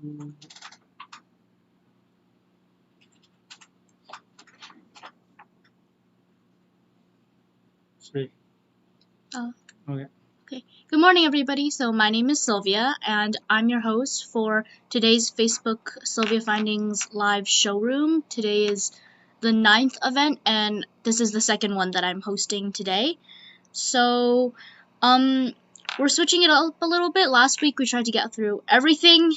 Sweet. Okay. Okay. Good morning, everybody. So my name is Sylvia, and I'm your host for today's Facebook SilviaFindings live showroom. Today is the 9th event, and this is the second one that I'm hosting today. So, we're switching it up a little bit. Last week we tried to get through everything.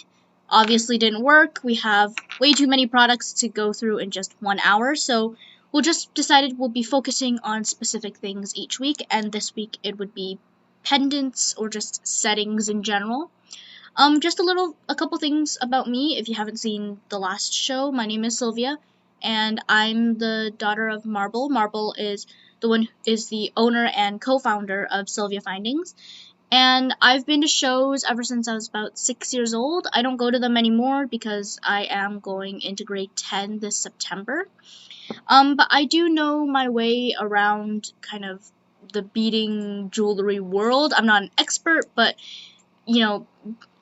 Obviously didn't work. We have way too many products to go through in just 1 hour, so we'll just decided we'll be focusing on specific things each week, and this week it would be pendants or just settings in general. Just a couple things about me if you haven't seen the last show. My name is Sylvia, and I'm the daughter of Marble. Marble is the owner and co-founder of SilviaFindings. And I've been to shows ever since I was about 6 years old. I don't go to them anymore because I am going into grade 10 this September. But I do know my way around kind of the beading jewelry world. I'm not an expert, but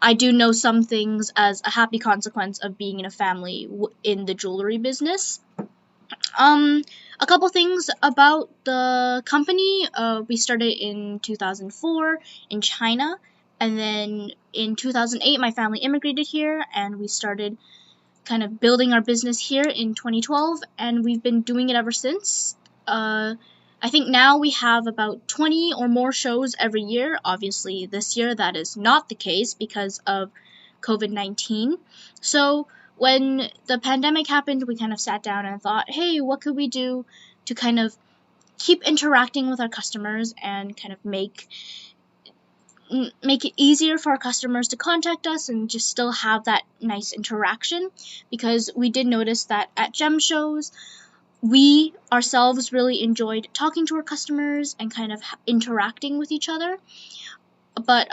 I do know some things as a happy consequence of being in a family in the jewelry business. A couple things about the company. We started in 2004 in China, and then in 2008 my family immigrated here, and we started kind of building our business here in 2012, and we've been doing it ever since. I think now we have about 20 or more shows every year. Obviously, this year that is not the case because of COVID-19. So when the pandemic happened, we kind of sat down and thought, hey, what could we do to kind of keep interacting with our customers and kind of make it easier for our customers to contact us and just still have that nice interaction, because we did notice that at gem shows we ourselves really enjoyed talking to our customers and kind of interacting with each other, but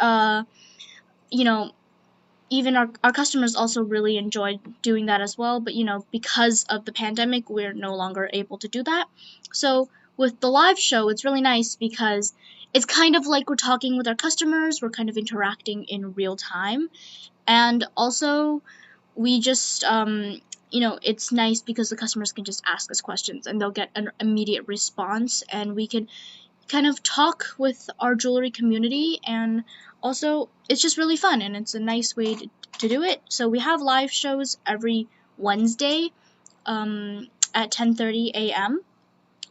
even our customers also really enjoyed doing that as well, but because of the pandemic we're no longer able to do that. So with the live show it's really nice because it's kind of like we're talking with our customers, we're kind of interacting in real time, and also we just it's nice because the customers can just ask us questions and they'll get an immediate response, and we can kind of talk with our jewelry community, and also it's just really fun and it's a nice way to do it. So we have live shows every Wednesday at 10:30 a.m.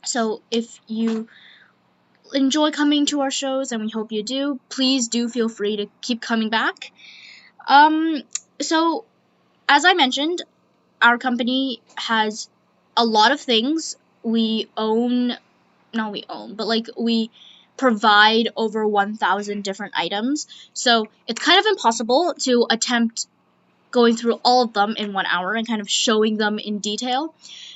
So if you enjoy coming to our shows, and we hope you do, please do feel free to keep coming back. So as I mentioned, our company has a lot of things. We provide over 1,000 different items, so it's kind of impossible to attempt going through all of them in 1 hour and kind of showing them in detail,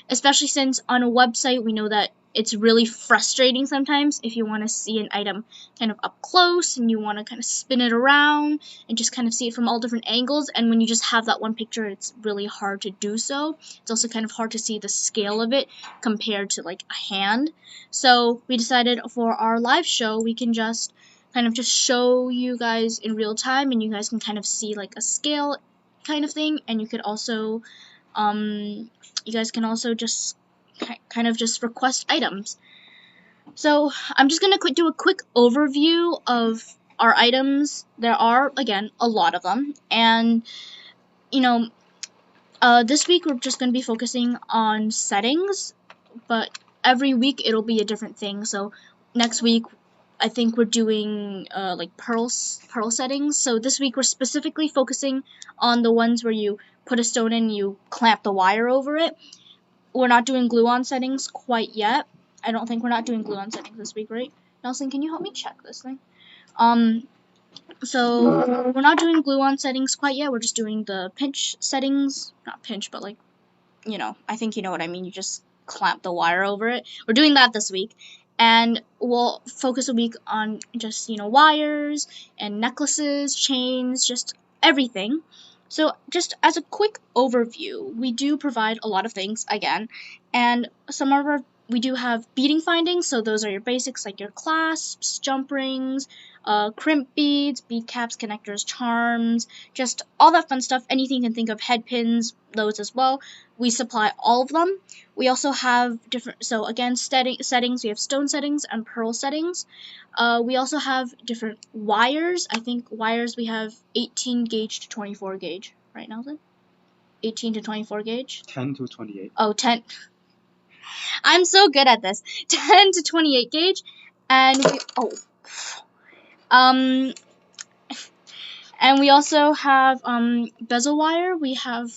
especially since on a website we know that it's really frustrating sometimes if you want to see an item kind of up close and you want to kind of spin it around and just kind of see it from all different angles, and when you just have that one picture it's really hard to do so. It's also kind of hard to see the scale of it compared to like a hand. So we decided for our live show we can just kind of just show you guys in real time, and you guys can kind of see like a scale kind of thing, and you could also you guys can also just kind of just request items. So I'm just gonna do a quick overview of our items. There are, again, a lot of them, and this week we're just gonna be focusing on settings, but every week it'll be a different thing. So next week I think we're doing like pearl settings. So this week we're specifically focusing on the ones where you put a stone in, you clamp the wire over it. We're not doing glue-on settings quite yet. I don't think we're not doing glue-on settings this week, right? Nelson, can you help me check this thing? So we're not doing glue-on settings quite yet. We're just doing the pinch settings. Not pinch, but like, I think you know what I mean. You just clamp the wire over it. We're doing that this week. And we'll focus a week on just, wires and necklaces, chains, just everything. So just as a quick overview, we do provide a lot of things again, and we do have beading findings, so those are your basics like your clasps, jump rings, crimp beads, bead caps, connectors, charms, just all that fun stuff. Anything you can think of, headpins, those as well. We supply all of them. We also have different, so again, settings, we have stone settings and pearl settings. We also have different wires. I think wires we have 18 gauge to 24 gauge, right, Nelson? 18 to 24 gauge? 10 to 28. Oh, 10. I'm so good at this. 10 to 28 gauge. And and we also have bezel wire. We have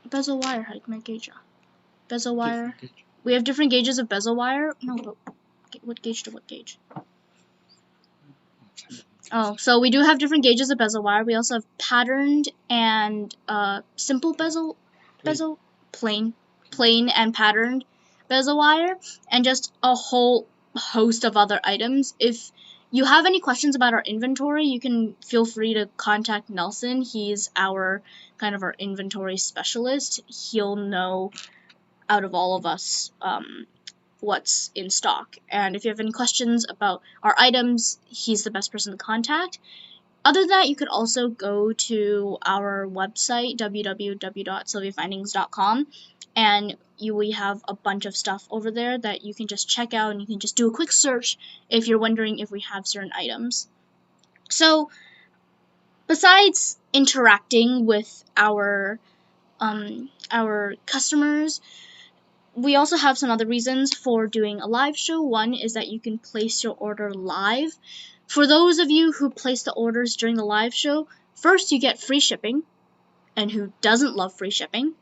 bezel wire. How can I gauge? Bezel wire. We have different gauges of bezel wire. No, what gauge to what gauge? Oh, so we do have different gauges of bezel wire. We also have patterned and simple bezel, plain and patterned bezel wire, and just a whole host of other items. If you have any questions about our inventory, you can feel free to contact Nelson. He's our kind of our inventory specialist. He'll know out of all of us what's in stock. And if you have any questions about our items, he's the best person to contact. Other than that, you could also go to our website, www.SilviaFindings.com, and we have a bunch of stuff over there that you can just check out, and you can just do a quick search if you're wondering if we have certain items. So, besides interacting with our customers, we also have some other reasons for doing a live show. One is that you can place your order live. For those of you who place the orders during the live show, first you get free shipping, and who doesn't love free shipping?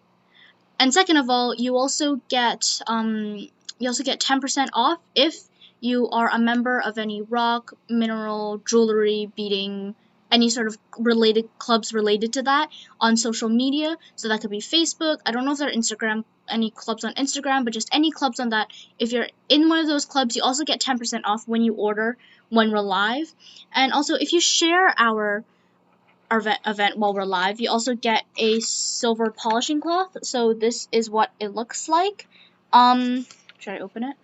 And second of all, you also get 10% off if you are a member of any rock, mineral, jewelry, beading, any sort of related clubs related to that on social media. So that could be Facebook. I don't know if there are any clubs on Instagram, but just any clubs on that. If you're in one of those clubs, you also get 10% off when you order when we're live. And also, if you share our event while we're live, you also get a silver polishing cloth. So this is what it looks like. Should I open it?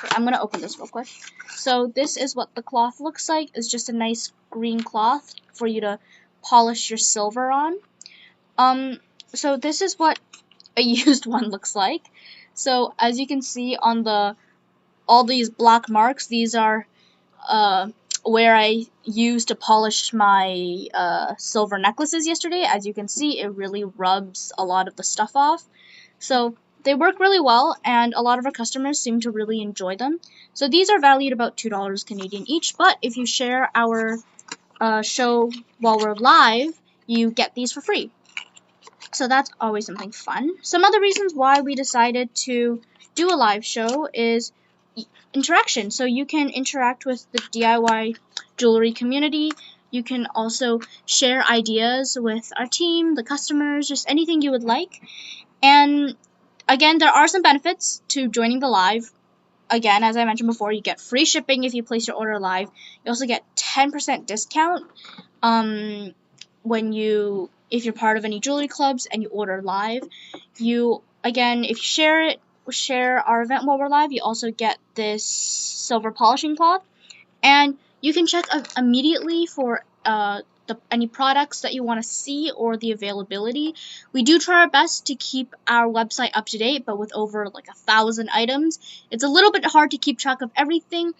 Okay, I'm gonna open this real quick. So this is what the cloth looks like. It's just a nice green cloth for you to polish your silver on. So this is what a used one looks like. So as you can see on all these black marks, these are where I used to polish my silver necklaces yesterday. As you can see, it really rubs a lot of the stuff off. So they work really well, and a lot of our customers seem to really enjoy them. So these are valued about $2 Canadian each, but if you share our show while we're live, you get these for free. So that's always something fun. Some other reasons why we decided to do a live show is interaction. So you can interact with the DIY jewelry community. You can also share ideas with our team, the customers, just anything you would like. And again, there are some benefits to joining the live. Again, as I mentioned before, you get free shipping if you place your order live. You also get 10% discount if you're part of any jewelry clubs and you order live. If you share our event while we're live, you also get this silver polishing cloth, and you can check immediately for any products that you want to see or the availability. We do try our best to keep our website up to date, but with over 1,000 items, it's a little bit hard to keep track of everything.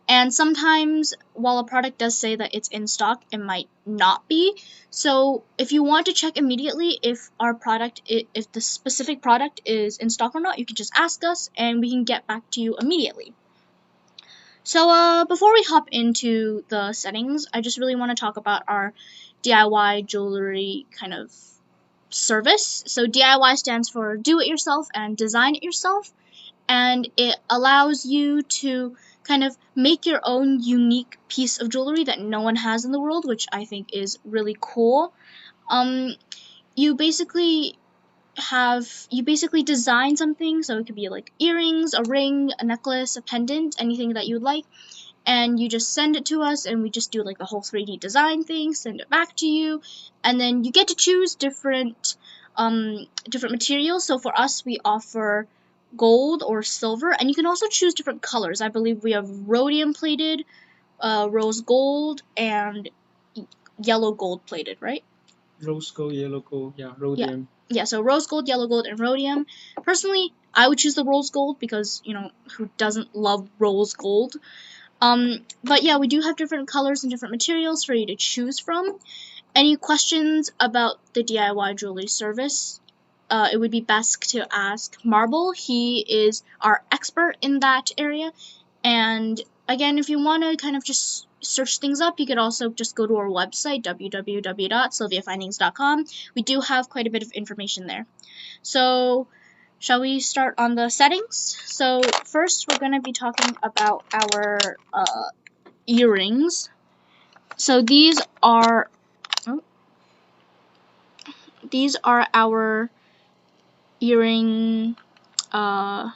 And sometimes, while a product does say that it's in stock, it might not be. So if you want to check immediately if the specific product is in stock or not, you can just ask us and we can get back to you immediately. So before we hop into the settings, I just really want to talk about our DIY jewelry kind of service. So DIY stands for do it yourself and design it yourself, and it allows you to kind of make your own unique piece of jewelry that no one has in the world, which I think is really cool. You basically design something, so it could be like earrings, a ring, a necklace, a pendant, anything that you would like, and you just send it to us, and we just do the whole 3D design thing, send it back to you, and then you get to choose different materials. So for us, we offer gold or silver, and you can also choose different colors. I believe we have rhodium plated, rose gold and yellow gold plated, right? Rose gold, yellow gold, yeah, rhodium. Yeah, so rose gold, yellow gold, and rhodium. Personally, I would choose the rose gold because, you know, who doesn't love rose gold? But yeah, we do have different colors and different materials for you to choose from. Any questions about the DIY jewelry service, it would be best to ask Marble. He is our expert in that area. And again, if you want to kind of just search things up, you could also just go to our website, www.SilviaFindings.com. We do have quite a bit of information there. So, shall we start on the settings? So, first we're going to be talking about our earrings. So, these are our earring. Let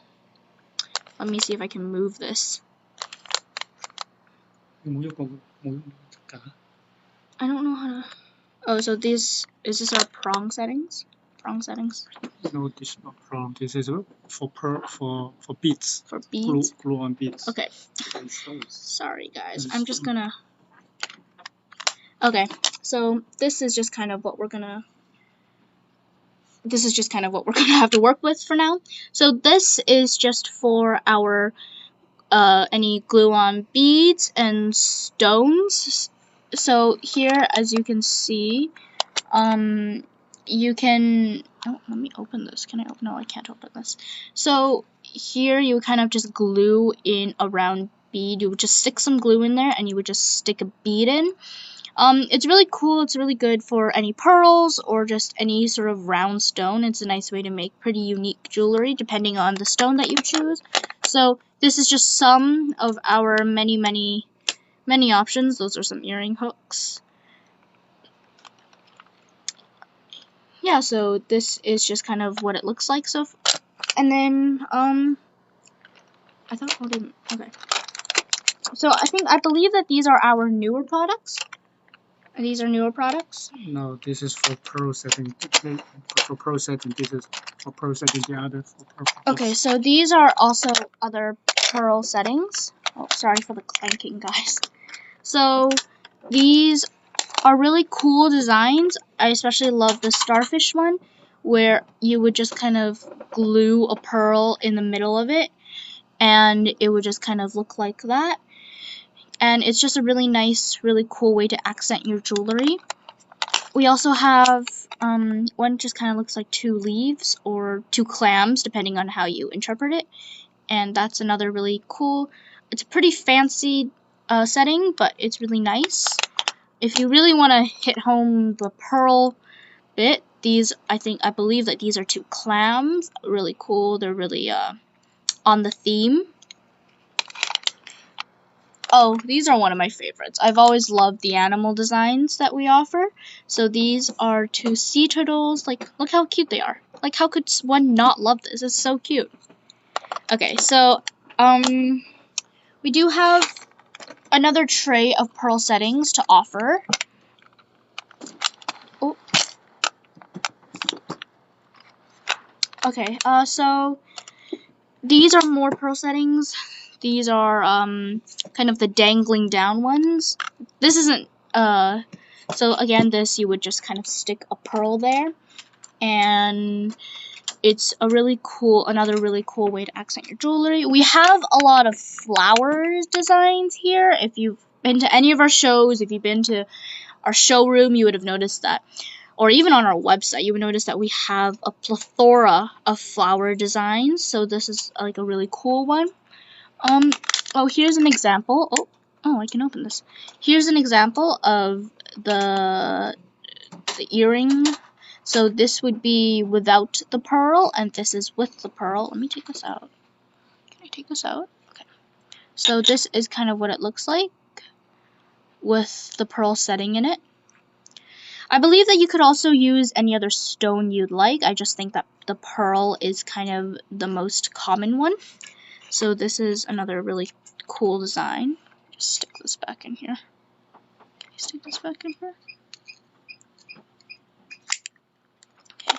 me see if I can move this. I don't know how to. Oh, so is this our prong settings? Prong settings? No, this is not prong. This is for beads. For beads? Glue on beads. Okay. Sorry, guys. I'm just gonna. Okay, so this is just kind of what we're gonna. This is just kind of what we're gonna have to work with for now. So this is just for our any glue-on beads and stones. So here, as you can see, you can. Oh, let me open this. Can I open? No, I can't open this. So here, you kind of just glue in a round bead. You would just stick some glue in there, and you would just stick a bead in. It's really cool. It's really good for any pearls or just any sort of round stone. It's a nice way to make pretty unique jewelry depending on the stone that you choose. So this is just some of our many options. Those are some earring hooks. Yeah, so this is just kind of what it looks like. So, and then I thought I didn't. Okay. So I believe that these are our newer products. These are newer products? No, this is for pearl setting. For pearl setting, this is for pearl setting. The other for pearl. Okay, so these are also other pearl settings. Oh, sorry for the clanking, guys. So these are really cool designs. I especially love the starfish one, where you would just kind of glue a pearl in the middle of it, and it would just kind of look like that. And it's just a really nice, really cool way to accent your jewelry. We also have one just kind of looks like two leaves or two clams, depending on how you interpret it. And that's another really cool. It's a pretty fancy setting, but it's really nice. If you really want to hit home the pearl bit, I believe that these are two clams. Really cool. They're really on the theme. Oh, these are one of my favorites. I've always loved the animal designs that we offer. So these are two sea turtles. Like, look how cute they are. Like, how could one not love this? It's so cute. Okay, so, we do have another tray of pearl settings to offer. Oh. Okay, so these are more pearl settings. These are kind of the dangling down ones. This isn't so again, this you would just kind of stick a pearl there, and it's a another really cool way to accent your jewelry. We have a lot of flowers designs here. If you've been to any of our shows, if you've been to our showroom, you would have noticed that, or even on our website, you would notice that we have a plethora of flower designs. So this is like a really cool one. Oh, here's an example. Oh, I can open this. Here's an example of the earring. So this would be without the pearl, and this is with the pearl. Let me take this out. Can I take this out? Okay. So this is kind of what it looks like with the pearl setting in it. I believe that you could also use any other stone you'd like. I just think that the pearl is kind of the most common one. So this is another really cool design. Just stick this back in here. Can I stick this back in here? Okay.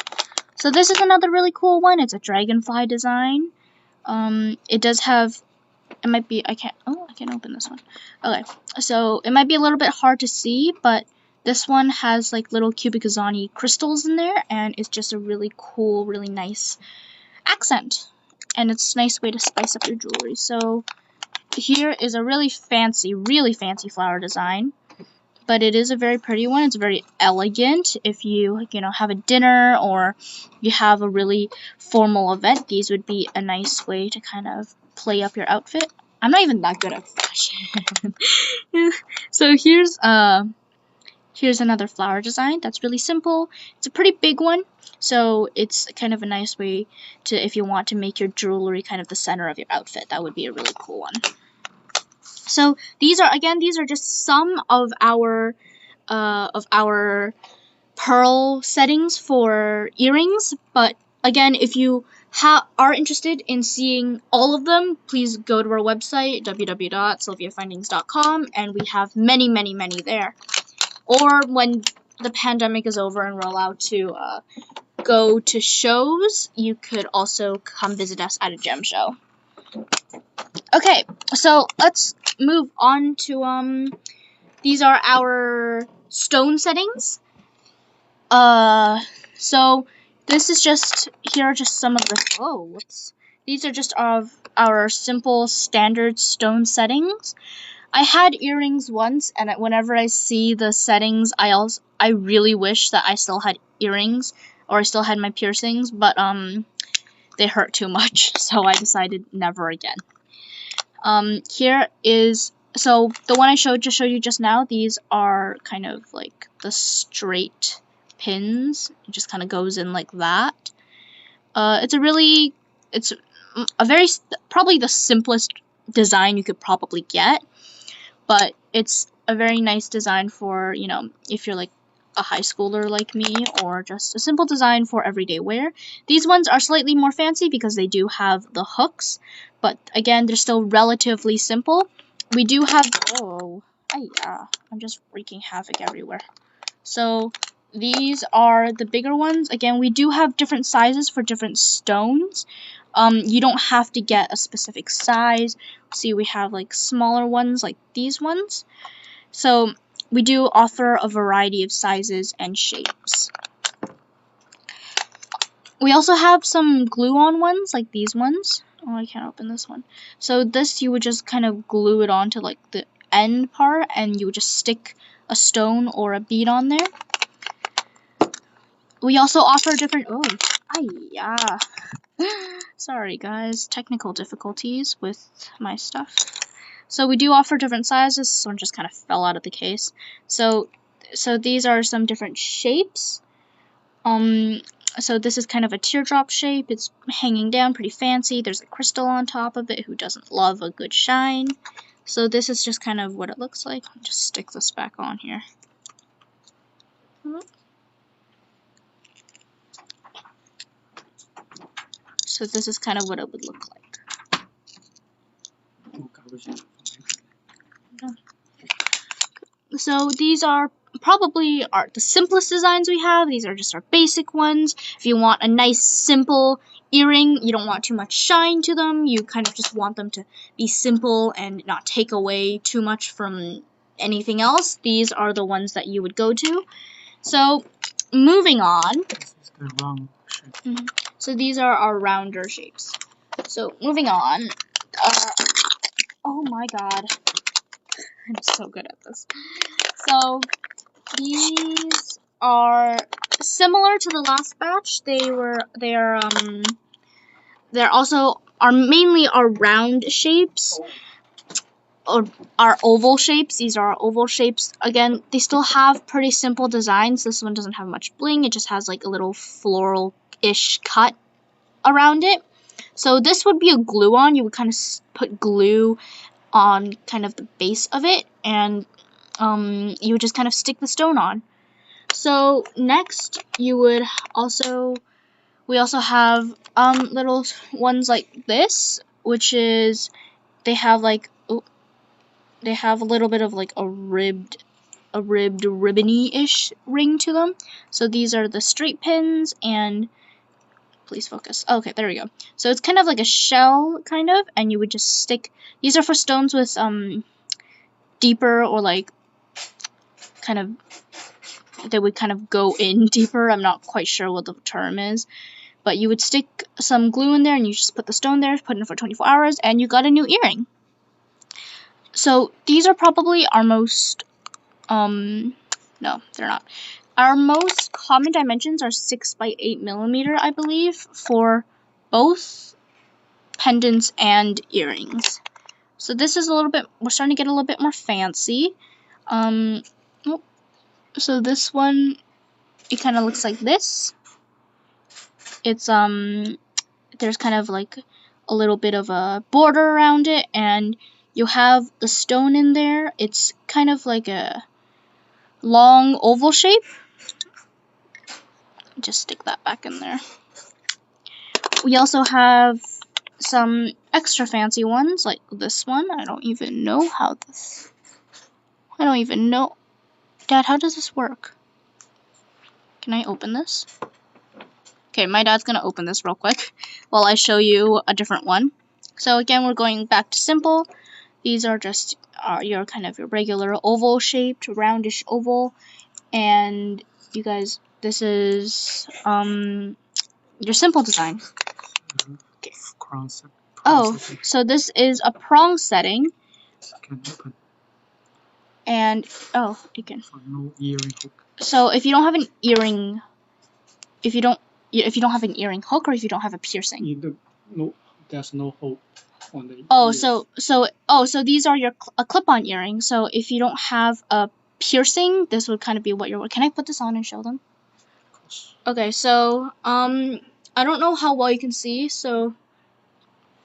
So this is another really cool one. It's a dragonfly design. It does have it might be, I can't open this one. Okay, so it might be a little bit hard to see, but this one has like little Kubikazani crystals in there, and it's just a really cool, really nice accent. And it's a nice way to spice up your jewelry. So here is a really fancy flower design, but it is a very pretty one. It's very elegant. If you have a dinner or you have a really formal event, these would be a nice way to kind of play up your outfit. I'm not even that good at fashion. So here's another flower design that's really simple. It's a pretty big one, so it's kind of a nice way to, if you want to make your jewelry kind of the center of your outfit, that would be a really cool one. So these are just some of our pearl settings for earrings, but again, if you are interested in seeing all of them, please go to our website, www.SilviaFindings.com, and we have many there. Or when the pandemic is over and we're allowed to go to shows, you could also come visit us at a gem show. Okay, so let's move on to these are our stone settings. So this is here are just some of the these are just of our simple standard stone settings. I had earrings once, and whenever I see the settings, I really wish that I still had earrings, or I still had my piercings, but they hurt too much, so I decided never again. Here is, so the one I showed you just now, these are kind of like the straight pins. It just kind of goes in like that. It's probably the simplest design you could probably get, but it's a very nice design for, if you're like a high schooler like me, or just a simple design for everyday wear. These ones are slightly more fancy because they do have the hooks, but again, they're still relatively simple. We do have, I'm just wreaking havoc everywhere. So these are the bigger ones. Again, we do have different sizes for different stones. You don't have to get a specific size. See, we have like smaller ones like these ones. So we do offer a variety of sizes and shapes. We also have some glue-on ones like these ones. Oh, I can't open this one. So this, you would just kind of glue it onto like the end part, and you would just stick a stone or a bead on there. We also offer different, sorry guys, technical difficulties with my stuff. So we do offer different sizes. This one just kind of fell out of the case. So these are some different shapes. So this is kind of a teardrop shape. It's hanging down, pretty fancy. There's a crystal on top of it. Who doesn't love a good shine? So this is just kind of what it looks like. I'll just stick this back on here. So this is kind of what it would look like. So these are probably the simplest designs we have. These are just our basic ones. If you want a nice simple earring, you don't want too much shine to them, you kind of just want them to be simple and not take away too much from anything else, these are the ones that you would go to. So moving on. This is the wrong shape. So these are our rounder shapes. So moving on. Oh my god. I'm so good at this. So these are similar to the last batch. They're also mainly round shapes, or are oval shapes. These are oval shapes. Again, they still have pretty simple designs. This one doesn't have much bling. It just has like a little floral-ish cut around it. So this would be a glue-on. You would kind of put glue on kind of the base of it, and you would just kind of stick the stone on. So next, we also have little ones like this, which is they have a little bit of like a ribbed ribbony-ish ring to them. So these are the straight pins, and please focus. Okay, there we go. So it's kind of like a shell, kind of, and you would just stick. These are for stones with deeper or like kind of. They would kind of go in deeper. I'm not quite sure what the term is, but you would stick some glue in there, and you just put the stone there, put it in for 24 hours, and you got a new earring. So these are probably our most no, they're not. Our most common dimensions are 6 by 8 millimeter, I believe, for both pendants and earrings. So this is a little bit, we're starting to get a little bit more fancy. So this one, it kind of looks like this. It's there's kind of like a little bit of a border around it, and you have the stone in there. It's kind of like a long oval shape. Just stick that back in there. We also have some extra fancy ones like this one. I don't even know. Dad, how does this work? Can I open this? Okay, my dad's gonna open this real quick while I show you a different one. So again, we're going back to simple. These are just your kind of your regular oval shaped, roundish oval, and you guys, this is your simple design. Okay. Oh, so this is a prong setting. And oh, you can. No earring hook. So if you don't have an earring, if you don't have an earring hook, or if you don't have a piercing. No, there's no hook on the. Oh, so these are a clip-on earring. So if you don't have a piercing, this would kind of be what you're. Can I put this on and show them? Of course. Okay, so I don't know how well you can see. So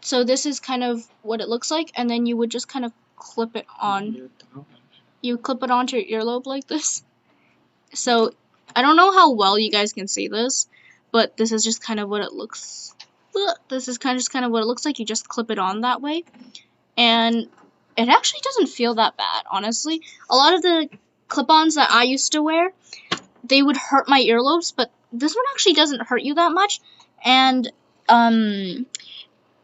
this is kind of what it looks like, and then you would just kind of clip it on. You clip it onto your earlobe like this. So I don't know how well you guys can see this, but this is just kind of what it looks. This is kind of what it looks like. You just clip it on that way, and it actually doesn't feel that bad, honestly. A lot of the clip-ons that I used to wear, they would hurt my earlobes, but this one actually doesn't hurt you that much. And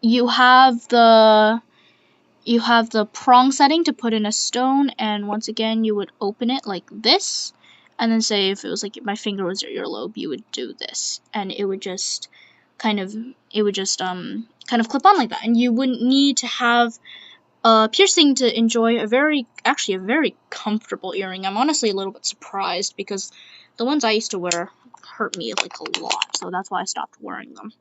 you have the prong setting to put in a stone, and once again you would open it like this, and then say if it was like my finger was your earlobe, you would do this, and it would just kind of clip on like that, and you wouldn't need to have a piercing to enjoy a very comfortable earring. I'm honestly a little bit surprised because the ones I used to wear hurt me like a lot, so that's why I stopped wearing them.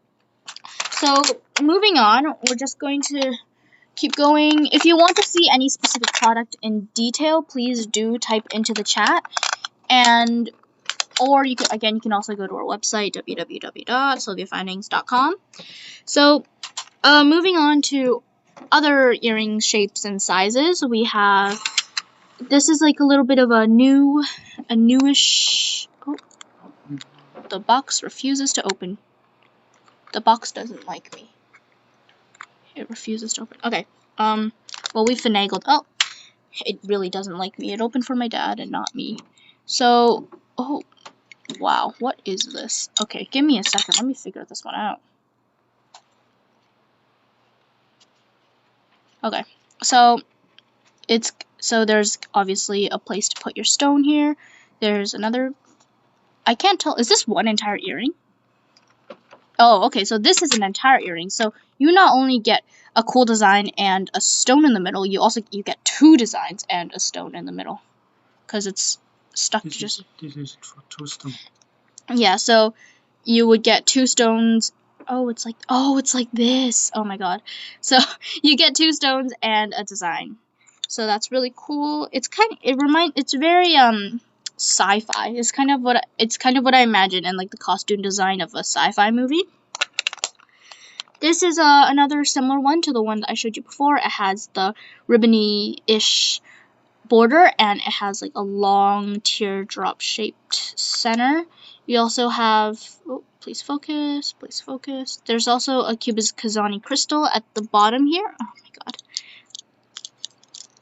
So moving on, we're just going to keep going. If you want to see any specific product in detail, please do type into the chat, or you can also go to our website, www.SilviaFindings.com. So moving on to other earring shapes and sizes, we have, this is like a little bit of a newish, oh, the box refuses to open. The box doesn't like me. It refuses to open. Okay. Well, we finagled. Oh, it really doesn't like me. It opened for my dad and not me. So, oh, wow. What is this? Okay, give me a second. Let me figure this one out. Okay. So, there's obviously a place to put your stone here. There's another. I can't tell. Is this one entire earring? Oh, okay, so this is an entire earring. So you not only get a cool design and a stone in the middle, you get two designs and a stone in the middle, because it's stuck to just. This is for two stones. Yeah, so you would get two stones. Oh, it's like this. Oh my god. So you get two stones and a design. So that's really cool. It's very sci-fi. It's kind of what I imagine in like the costume design of a sci-fi movie. This is another similar one to the one that I showed you before. It has the ribbony-ish border, and it has like a long teardrop shaped center. You also have, oh, please focus. There's also a cubic Kazani crystal at the bottom here. Oh my god.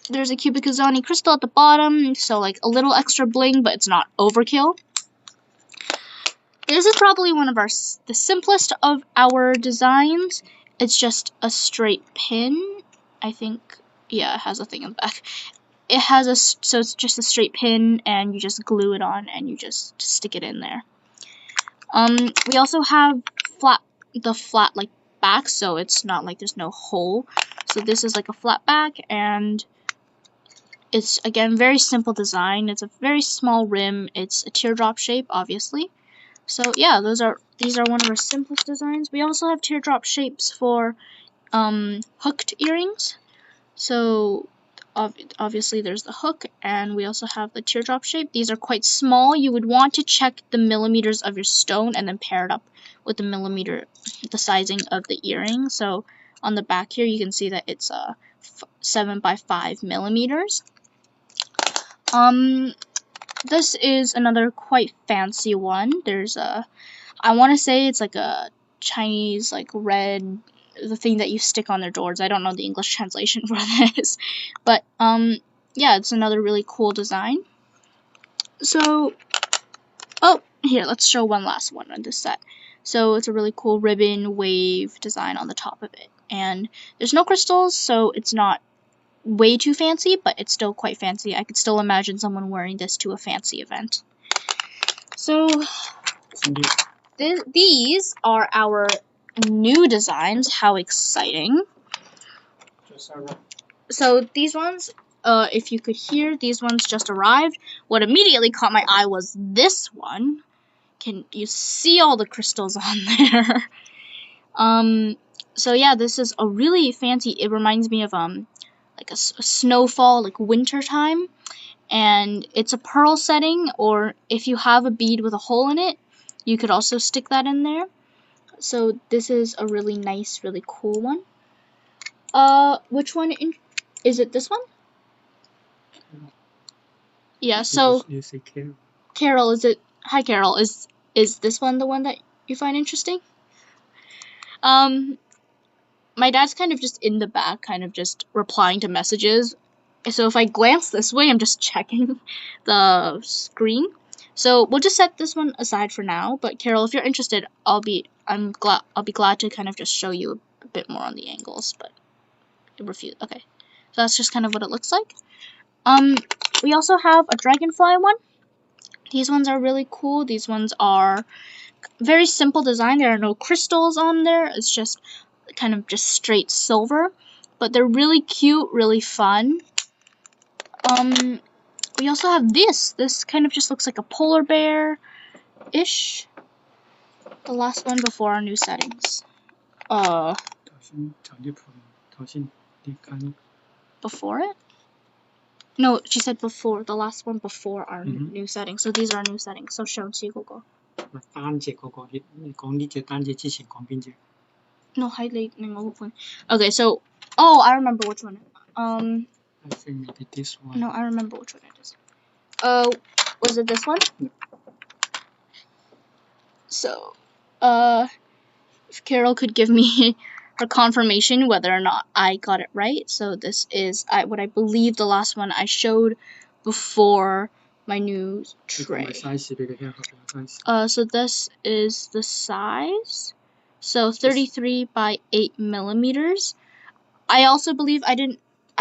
There's a cubic Kazani crystal at the bottom, so like a little extra bling, but it's not overkill. this is probably one of the simplest of our designs. It's just a straight pin. I think, yeah, it has a thing in the back. It has so it's just a straight pin, and you just glue it on, and you just stick it in there. We also have the flat like back, so it's not like there's no hole. So this is like a flat back, and it's again very simple design. It's a very small rim. It's a teardrop shape, obviously. So yeah, these are one of our simplest designs. We also have teardrop shapes for hooked earrings. So obviously there's the hook, and we also have the teardrop shape. These are quite small. You would want to check the millimeters of your stone and then pair it up with the sizing of the earring. So on the back here you can see that it's 7 by 5 millimeters. This is another quite fancy one. There's I want to say it's like a Chinese like red, the thing that you stick on their doors. I don't know the English translation for this, but yeah, it's another really cool design. So here, let's show one last one on this set. So it's a really cool ribbon wave design on the top of it, and there's no crystals, so it's not way too fancy, but it's still quite fancy. I could still imagine someone wearing this to a fancy event. So these are our new designs. How exciting. So these ones, if you could hear, these ones just arrived. What immediately caught my eye was this one. Can you see all the crystals on there? So yeah, this is a really fancy, it reminds me of like a snowfall, like winter time, and it's a pearl setting, or if you have a bead with a hole in it, you could also stick that in there. So this is a really nice, really cool one. Which one is it? This one? Yeah. So you say Carol. Carol, is it? Hi, Carol. Is this one the one that you find interesting? My dad's kind of just in the back, kind of just replying to messages. So if I glance this way, I'm just checking the screen. So we'll just set this one aside for now. But Carol, if you're interested, I'll be glad to kind of just show you a bit more on the angles. But it refused. Okay, so that's just kind of what it looks like. We also have a dragonfly one. These ones are really cool. These ones are very simple design. There are no crystals on there. It's just kind of just straight silver, but they're really cute, really fun. We also have this. This kind of just looks like a polar bear-ish. The last one before our new settings. Before it? No, she said before. The last one before our new settings. So these are our new settings. So show to Google. No, highlight. Okay, so I remember which one. I think maybe this one. No, I remember which one it is. Was it this one? No. So, if Carol could give me her confirmation whether or not I got it right. So this is what I believe the last one I showed before my new tray. So this is the size. So 33 by 8 millimeters. I also believe I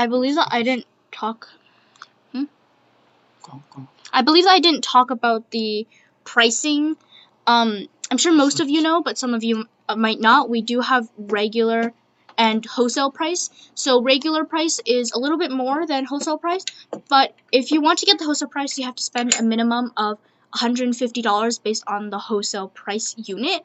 believe that I didn't talk. I believe I didn't talk about the pricing. I'm sure most of you know, but some of you might not. We do have regular and wholesale price. So regular price is a little bit more than wholesale price, but if you want to get the wholesale price, you have to spend a minimum of $150 based on the wholesale price unit.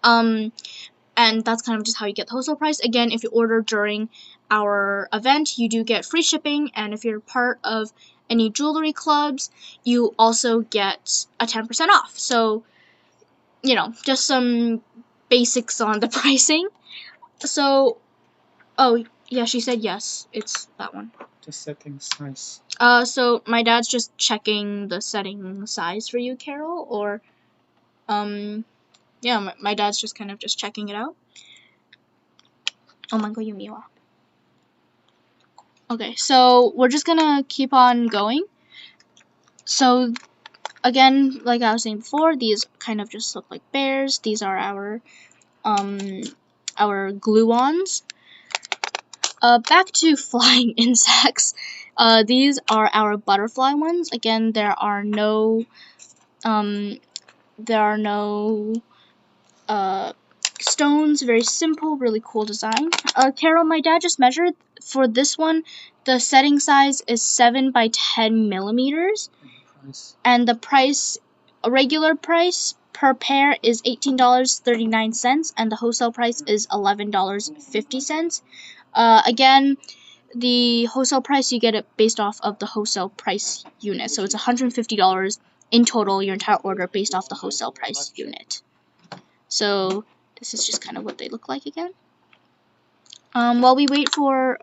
And that's kind of just how you get the wholesale price. Again, if you order during our event, you do get free shipping, and if you're part of any jewelry clubs, you also get a 10% off. So, you know, just some basics on the pricing. So, oh, yeah, she said yes, it's that one. The setting size. So my dad's just checking the setting size for you, Carol, or, yeah, my dad's just kind of just checking it out. Oh my god, Yumiwa. Okay, so we're just gonna keep on going. So again, like I was saying before, these kind of just look like bears. These are our glue-ons. Back to flying insects. These are our butterfly ones. Again, there are no stones. Very simple, really cool design. Carol, my dad just measured for this one. The setting size is 7 by 10 millimeters, and the price, a regular price per pair is $18.39, and the wholesale price is $11.50. Again, the wholesale price, you get it based off of the wholesale price unit, so it's $150 in total, your entire order, based off the wholesale price unit. So this is just kind of what they look like again. While we wait for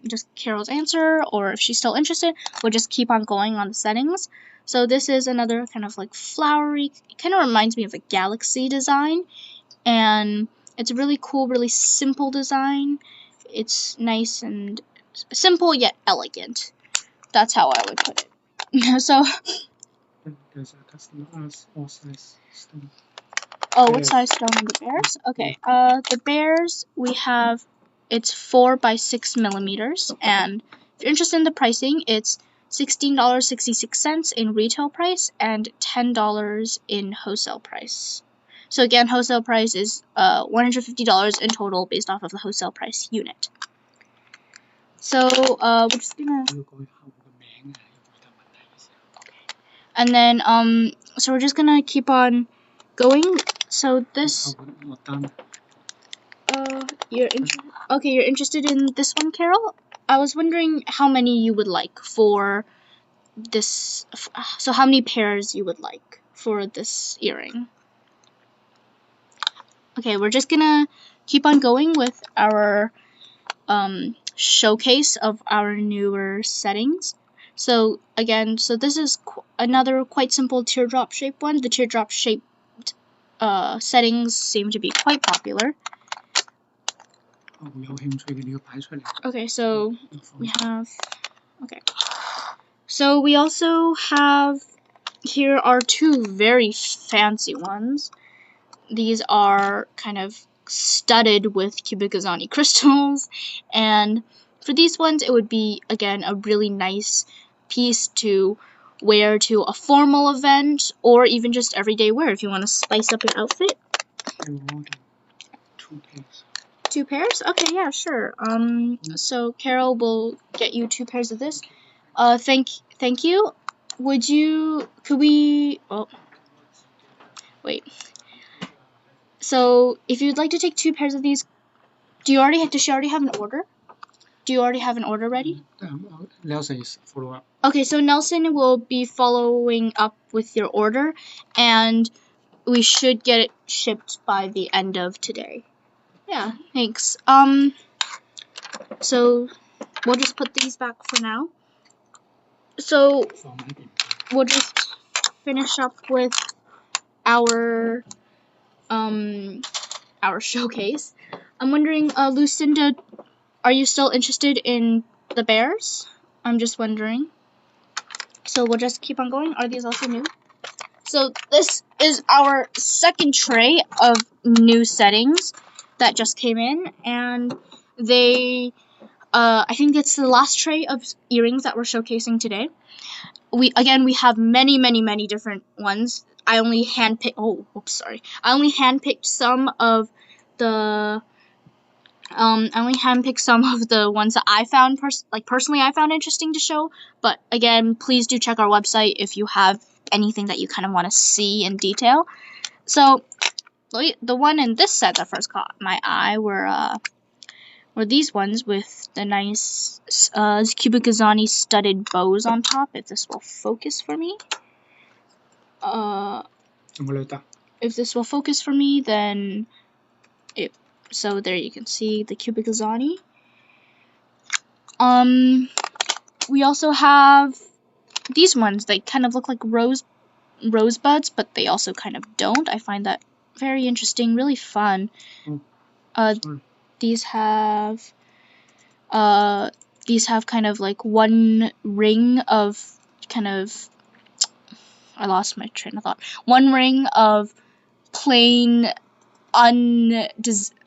just Carol's answer, or if she's still interested, we'll just keep on going on the settings. So this is another kind of like flowery, it kind of reminds me of a galaxy design, and it's a really cool, really simple design. It's nice and simple yet elegant. That's how I would put it. So, There's a customer asks what size stone. oh, what size stone are the bears? Okay, the bears, we have, it's 4 by 6 millimeters, and if you're interested in the pricing, it's $16.66 in retail price and $10 in wholesale price. So again, wholesale price is $150 in total based off of the wholesale price unit. So we're just gonna, and then so we're just gonna keep on going. So this, you're interested in this one, Carol? I was wondering how many you would like for this. So how many pairs you would like for this earring? Okay, we're just gonna keep on going with our showcase of our newer settings. So again, so this is another quite simple teardrop shaped one. The teardrop shaped settings seem to be quite popular. Okay, so we have, okay. So we also have, here are two very fancy ones. These are kind of studded with Kubikazani crystals, and for these ones it would be, again, a really nice piece to wear to a formal event, or even just everyday wear if you want to spice up your outfit. 2 pairs. 2 pairs? Okay, yeah, sure. So Carol will get you 2 pairs of this. Thank you. Could we, oh, wait. So if you'd like to take 2 pairs of these, does she already have an order? Do you already have an order ready? Nelson is follow up. Okay, so Nelson will be following up with your order, and we should get it shipped by the end of today. Yeah, thanks. So we'll just put these back for now. So we'll just finish up with our showcase. I'm wondering, Lucinda, are you still interested in the bears? I'm just wondering. So we'll just keep on going. Are these also new? So this is our second tray of new settings that just came in, and they, I think it's the last tray of earrings that we're showcasing today. We have many different ones. I only handpicked, I only handpicked some of the ones that I found personally I found interesting to show. But again, please do check our website if you have anything that you kind of want to see in detail. So the one in this set that first caught my eye were these ones with the nice Kubikazani studded bows on top. If this will focus for me. If this will focus for me, then so there you can see the Kubikazani. We also have these ones. They kind of look like rosebuds, but they also kind of don't. I find that very interesting, really fun. These have kind of like one ring of kind of I lost my train of thought. 1 ring of plain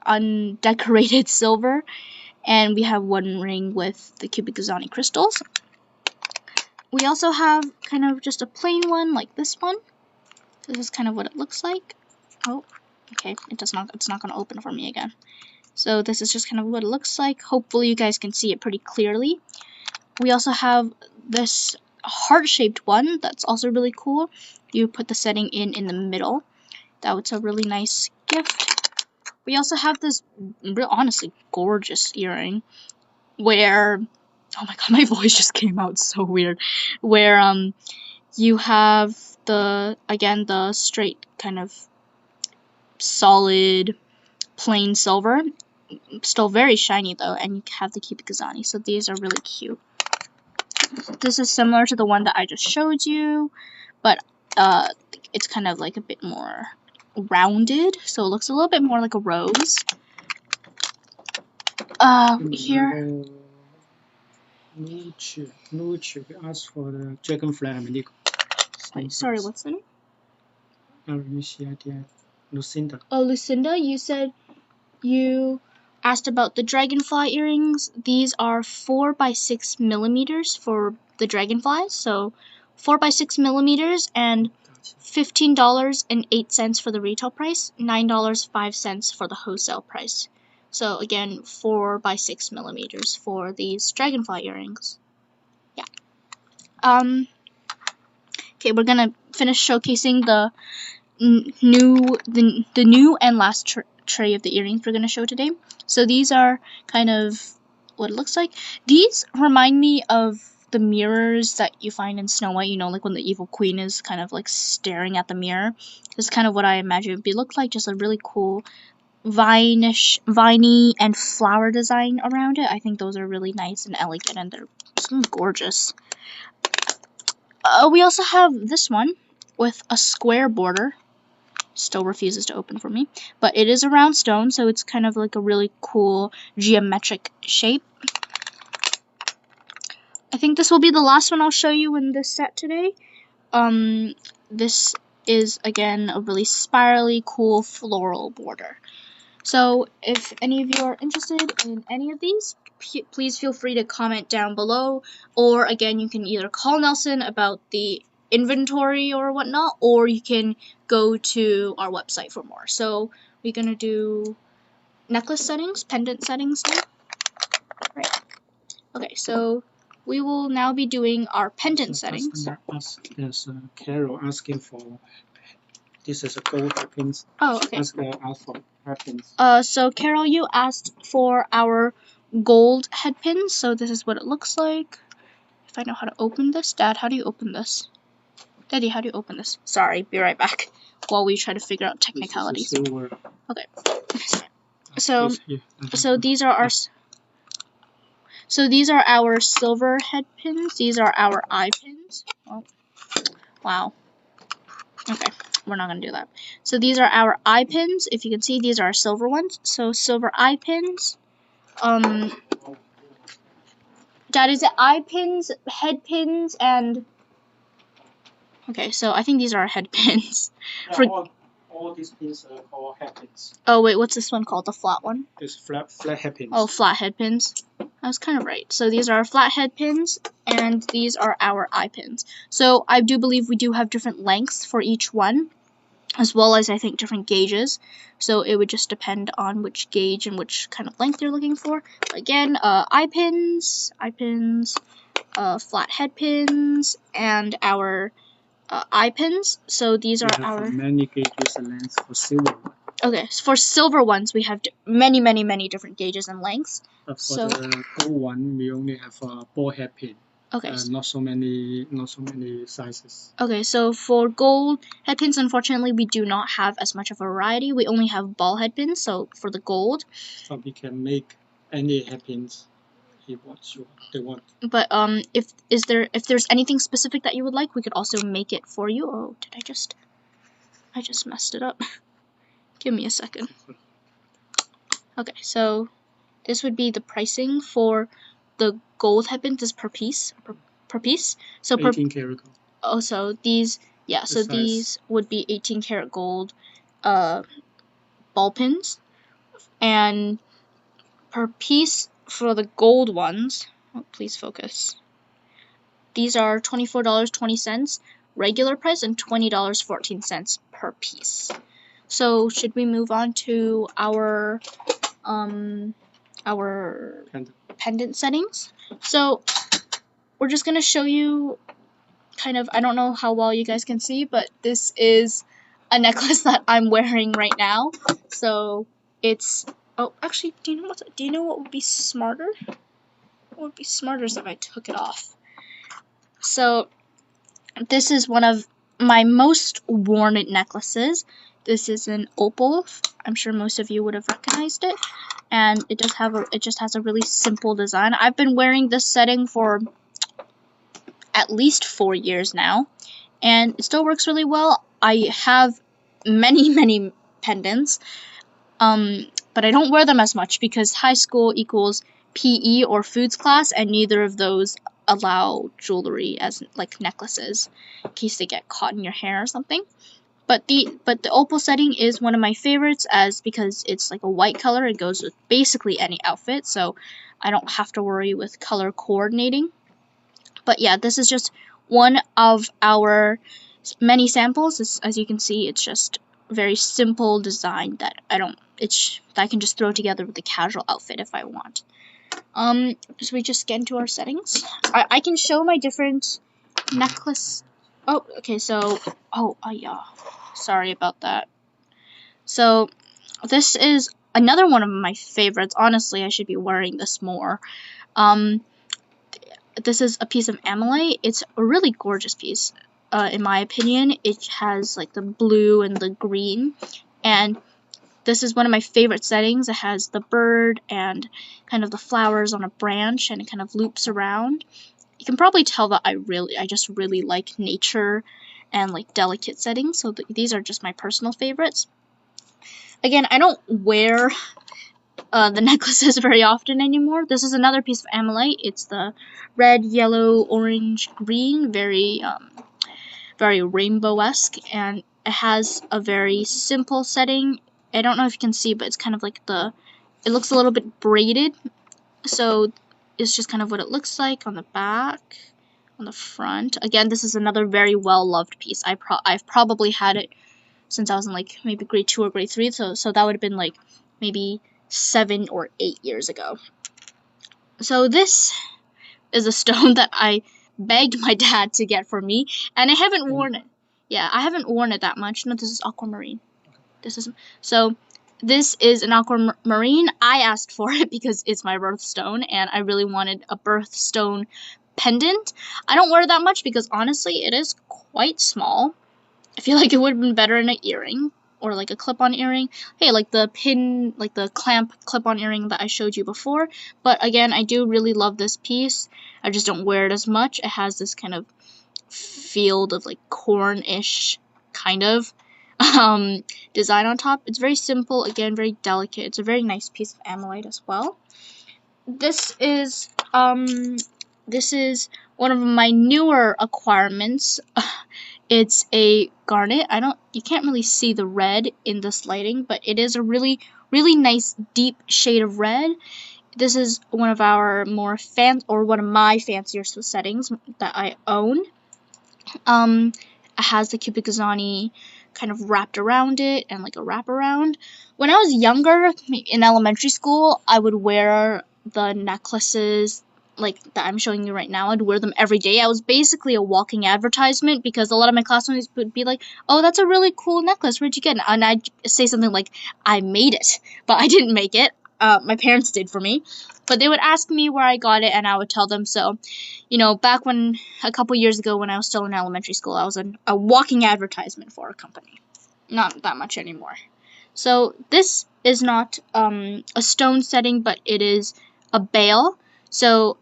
undecorated silver, and we have 1 ring with the cubic zirconia crystals. We also have kind of just a plain one like this one. This is kind of what it looks like. Oh, okay, it's not going to open for me again. So this is just kind of what it looks like. Hopefully you guys can see it pretty clearly. We also have this heart-shaped one that's also really cool. You put the setting in the middle. That was a really nice gift. We also have this honestly gorgeous earring where, oh my god, my voice just came out so weird, where you have the straight kind of solid plain silver, still very shiny though, and you have the cubic zirconia, so these are really cute. This is similar to the one that I just showed you, but it's kind of like a bit more rounded, so it looks a little bit more like a rose. Here. Lucia, we asked for the Dragonfly Earrings. Sorry, what's the name? Lucinda. Oh, Lucinda, you said you asked about the Dragonfly earrings. These are 4 by 6 millimeters for the Dragonflies, so 4 by 6 millimeters and $15.08 for the retail price, $9.05 for the wholesale price. So again, 4 by 6 millimeters for these Dragonfly earrings. Yeah. Okay, we're gonna finish showcasing the new and last tray of the earrings we're gonna show today. So these are kind of what it looks like. These remind me of the mirrors that you find in Snow White, you know, like when the evil queen is kind of like staring at the mirror. This is kind of what I imagine it would look like, just a really cool viney and flower design around it. I think those are really nice and elegant, and they're gorgeous. We also have this one with a square border. Still refuses to open for me, but it is a round stone, so it's kind of like a really cool geometric shape. I think this will be the last one I'll show you in this set today. This is again a really spirally cool floral border. So if any of you are interested in any of these, please feel free to comment down below, or again, you can either call Nelson about the inventory or whatnot, or you can go to our website for more. So we're gonna do necklace settings, pendant settings now. Right. Okay, so we will now be doing our pendant settings. There's Carol asking for. This is a gold headpins. Oh, okay. Ask for headpins. So Carol, you asked for our gold headpins. So this is what it looks like. If I know how to open this, Dad, how do you open this? Daddy, how do you open this? Sorry, be right back while we try to figure out technicalities. Okay. So these are our. So these are our silver head pins. These are our eye pins. Oh, wow. Okay, we're not going to do that. So these are our eye pins. If you can see, these are our silver ones. So silver eye pins. Dad, is it eye pins, head pins, and... Okay, so I think these are our head pins. Yeah, all these pins are called head pins. Oh, wait, what's this one called? The flat one? It's flat head pins. Oh, flat head pins. I was kind of right. So these are our flat head pins, and these are our eye pins. So I do believe we do have different lengths for each one, as well as I think different gauges. So it would just depend on which gauge and which kind of length you're looking for. Again, eye pins, flat head pins, and our eye pins. So these are our many gauges and lengths for silver. Okay, so for silver ones we have many different gauges and lengths. But for the gold one, we only have a ball head pin. Okay. Not so many sizes. Okay, so for gold head pins, unfortunately, we do not have as much of a variety. We only have ball head pins. So for the gold, but we can make any head pins they want. But if there's anything specific that you would like, we could also make it for you. Oh, did I just messed it up. Give me a second. Okay, so this would be the pricing for the gold headpins is per piece. So 18 karat gold. Also, these Yeah, so size. these would be 18 karat gold ball pins, and per piece for the gold ones, oh, please focus, these are $24.20 regular price and $20.14 per piece. So should we move on to our pendant settings? So we're just gonna show you kind of, I don't know how well you guys can see, but this is a necklace that I'm wearing right now. So it's, oh, actually, do you know what would be smarter? What would be smarter is if I took it off. So this is one of my most worn necklaces. This is an opal. I'm sure most of you would have recognized it, and it just has a really simple design. I've been wearing this setting for at least 4 years now, and it still works really well. I have many pendants, but I don't wear them as much because high school equals PE or foods class, and neither of those allow jewelry as like necklaces in case they get caught in your hair or something. But the opal setting is one of my favorites because it's like a white color. It goes with basically any outfit, so I don't have to worry with color coordinating. But yeah, this is just one of our many samples. As you can see, it's just very simple design that I can just throw together with a casual outfit if I want. So we just get into our settings. I can show my different necklace. Oh, okay, so, yeah, sorry about that. So this is another one of my favorites. Honestly, I should be wearing this more. This is a piece of Ammolite. It's a really gorgeous piece, in my opinion. It has like the blue and the green, and this is one of my favorite settings. It has the bird and kind of the flowers on a branch, and it kind of loops around. You can probably tell that I just really like nature and like delicate settings, so these are just my personal favorites. Again, I don't wear the necklaces very often anymore. This is another piece of Ammolite. It's the red, yellow, orange, green, very rainbow-esque, and it has a very simple setting. I don't know if you can see, but it's kind of like it looks a little bit braided, so it's just kind of what it looks like on the back, on the front. Again, this is another very well-loved piece. I've probably had it since I was in like maybe grade 2 or grade 3, so that would have been like maybe 7 or 8 years ago. So this is a stone that I begged my dad to get for me, and I haven't worn it. Yeah, I haven't worn it that much. No, this is Aquamarine. This is an Aquamarine. I asked for it because it's my birthstone, and I really wanted a birthstone pendant. I don't wear it that much because honestly, it is quite small. I feel like it would have been better in an earring or like a clip-on earring. Hey, like the clamp clip-on earring that I showed you before. But again, I do really love this piece. I just don't wear it as much. It has this kind of field of like corn-ish kind of design on top. It's very simple, again, very delicate. It's a very nice piece of Ammolite as well. This is one of my newer acquirements. It's a garnet. You can't really see the red in this lighting, but it is a really nice deep shade of red. This is one of my fancier settings that I own. It has the cubic zirconia kind of wrapped around it and like a wraparound. When I was younger, in elementary school, I would wear the necklaces like that I'm showing you right now. I'd wear them every day. I was basically a walking advertisement because a lot of my classmates would be like, "Oh, that's a really cool necklace. Where'd you get it?" And I'd say something like, "I made it," but I didn't make it. My parents did for me. But they would ask me where I got it, and I would tell them. So, back a couple years ago when I was still in elementary school, I was a walking advertisement for a company. Not that much anymore. So this is not a stone setting, but it is a bail. So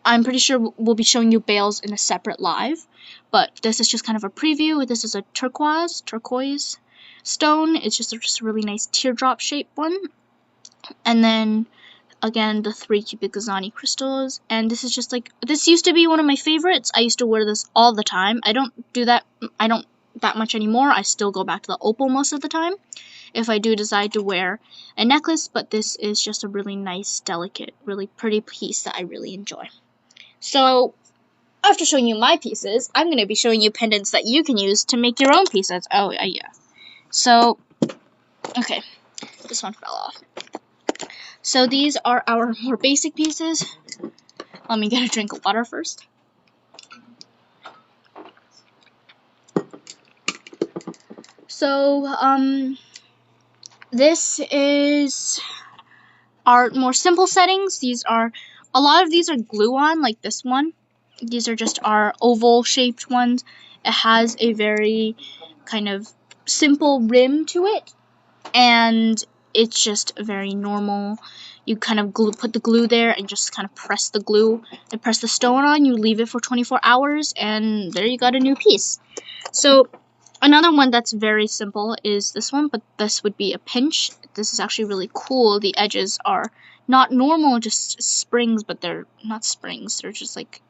I'm pretty sure we'll be showing you bails in a separate live, but this is just kind of a preview. This is a turquoise stone. It's just a really nice teardrop shaped one. And then again, the 3 cubic zirconia crystals, and this used to be one of my favorites. I used to wear this all the time. I don't that much anymore. I still go back to the opal most of the time if I do decide to wear a necklace, but this is just a really nice, delicate, really pretty piece that I really enjoy. So after showing you my pieces, I'm going to be showing you pendants that you can use to make your own pieces. Oh, yeah. So, okay, this one fell off. So these are our more basic pieces. Let me get a drink of water first. So, this is our more simple settings. A lot of these are glue-on, like this one. These are just our oval-shaped ones. It has a very kind of simple rim to it, and it's just very normal. You kind of put the glue there and just kind of press the glue and press the stone on. You leave it for 24 hours, and there you got a new piece. So another one that's very simple is this one, but this would be a pinch. This is actually really cool. The edges are not normal, just springs, but they're not springs. They're just like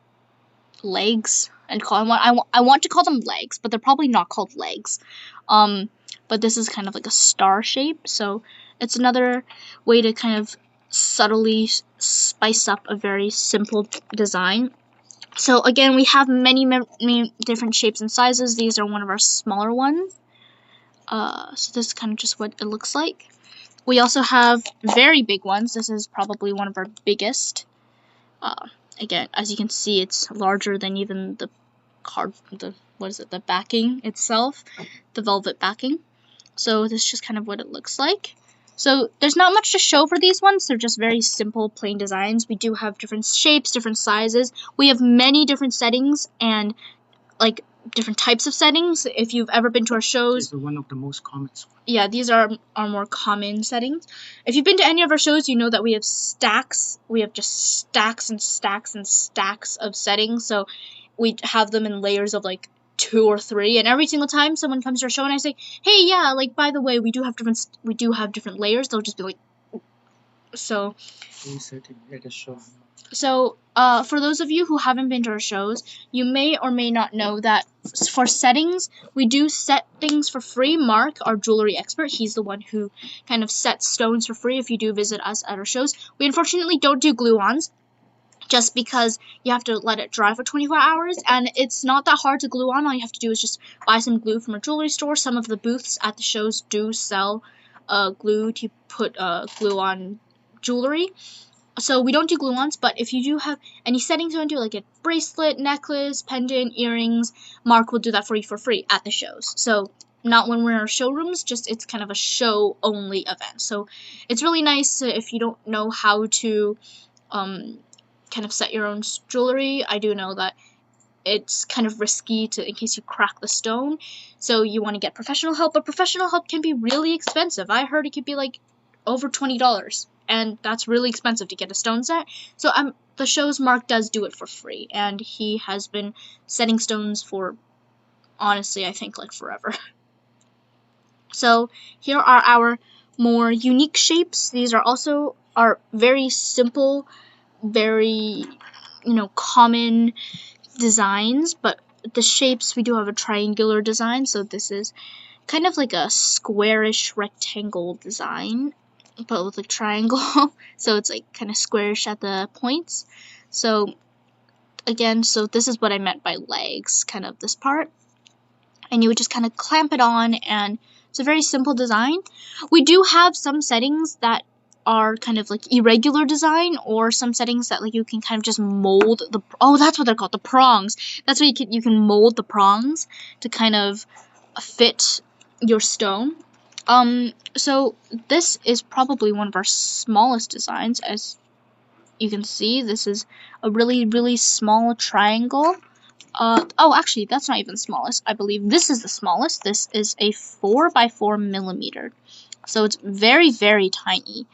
legs. And I want to call them legs, but they're probably not called legs. But this is kind of like a star shape, so it's another way to kind of subtly spice up a very simple design. So again, we have many different shapes and sizes. These are one of our smaller ones. So this is kind of just what it looks like. We also have very big ones. This is probably one of our biggest. Again, as you can see, it's larger than even the the backing itself, the velvet backing. So this is just kind of what it looks like. So there's not much to show for these ones. They're just very simple, plain designs. We do have different shapes, different sizes. We have many different settings and like different types of settings. If you've ever been to our shows, these are one of the most common. Yeah, these are our more common settings. If you've been to any of our shows, you know that we have stacks. We have just stacks and stacks and stacks of settings. So we have them in layers of like 2 or 3, and every single time someone comes to our show and I say, hey, yeah, like by the way, we do have different layers, they'll just be like, so for those of you who haven't been to our shows, you may or may not know that for settings, we do set things for free. Mark, our jewelry expert, he's the one who kind of sets stones for free if you do visit us at our shows. We unfortunately don't do glue-ons, just because you have to let it dry for 24 hours, and it's not that hard to glue on. All you have to do is just buy some glue from a jewelry store. Some of the booths at the shows do sell glue to put glue on jewelry. So we don't do glue-ons, but if you do have any settings you want to do, like a bracelet, necklace, pendant, earrings, Mark will do that for you for free at the shows. So not when we're in our showrooms, just it's kind of a show-only event. So it's really nice if you don't know how to kind of set your own jewelry. I do know that it's kind of risky in case you crack the stone, so you want to get professional help, but professional help can be really expensive. I heard it could be like over $20, and that's really expensive to get a stone set. So the shows, Mark does do it for free, and he has been setting stones for, honestly, I think like forever. So here are our more unique shapes. These are also our very simple, very common designs, but the shapes, we do have a triangular design, so this is kind of like a squarish rectangle design, but with a triangle. So it's like kind of squarish at the points. So again, so this is what I meant by legs, kind of this part, and you would just kind of clamp it on, and it's a very simple design. We do have some settings that are kind of like irregular design, or some settings that like you can kind of just mold that's what they're called, the prongs. That's where you can mold the prongs to kind of fit your stone. So this is probably one of our smallest designs. As you can see, this is a really small triangle. Actually, that's not even smallest. I believe this is the smallest. This is a 4x4 millimeter, so it's very tiny.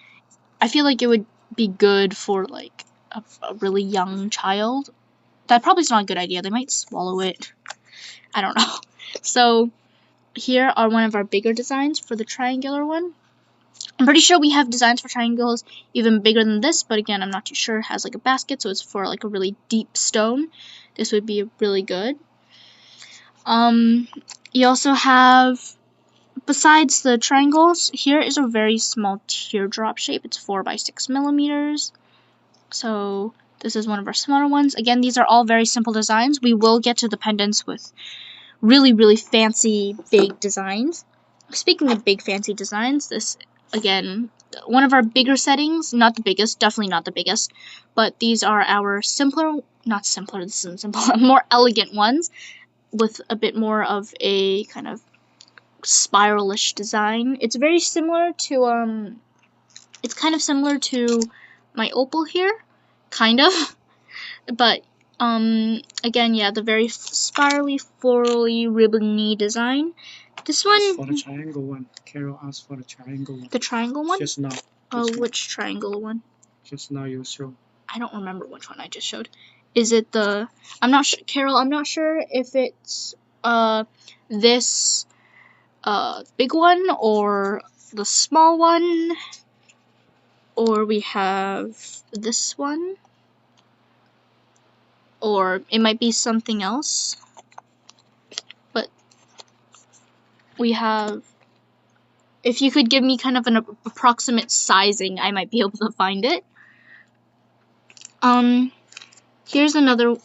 I feel like it would be good for like a really young child. That probably is not a good idea. They might swallow it. I don't know. So here are one of our bigger designs for the triangular one. I'm pretty sure we have designs for triangles even bigger than this, but again, I'm not too sure. It has like a basket, so it's for like a really deep stone. This would be really good. You also have, besides the triangles, here is a very small teardrop shape. It's 4 by 6 millimeters. So this is one of our smaller ones. Again, these are all very simple designs. We will get to the pendants with really, really fancy, big designs. Speaking of big, fancy designs, this, again, one of our bigger settings, not the biggest, definitely not the biggest, but these are our not simpler, this isn't simple, more elegant ones with a bit more of a kind of spiralish design. It's very similar to, it's kind of similar to my opal here, kind of, but again, yeah, the very spirally, florally, ribbony design. This one, for the triangle one. Carol asked for the triangle one. The triangle one? Just now. Oh, which triangle one? Just now you showed. I don't remember which one I just showed. Is it the? I'm not sure, Carol. I'm not sure if it's this big one or the small one, or we have this one. Or it might be something else, but we have, if you could give me kind of an approximate sizing, I might be able to find it. Here's another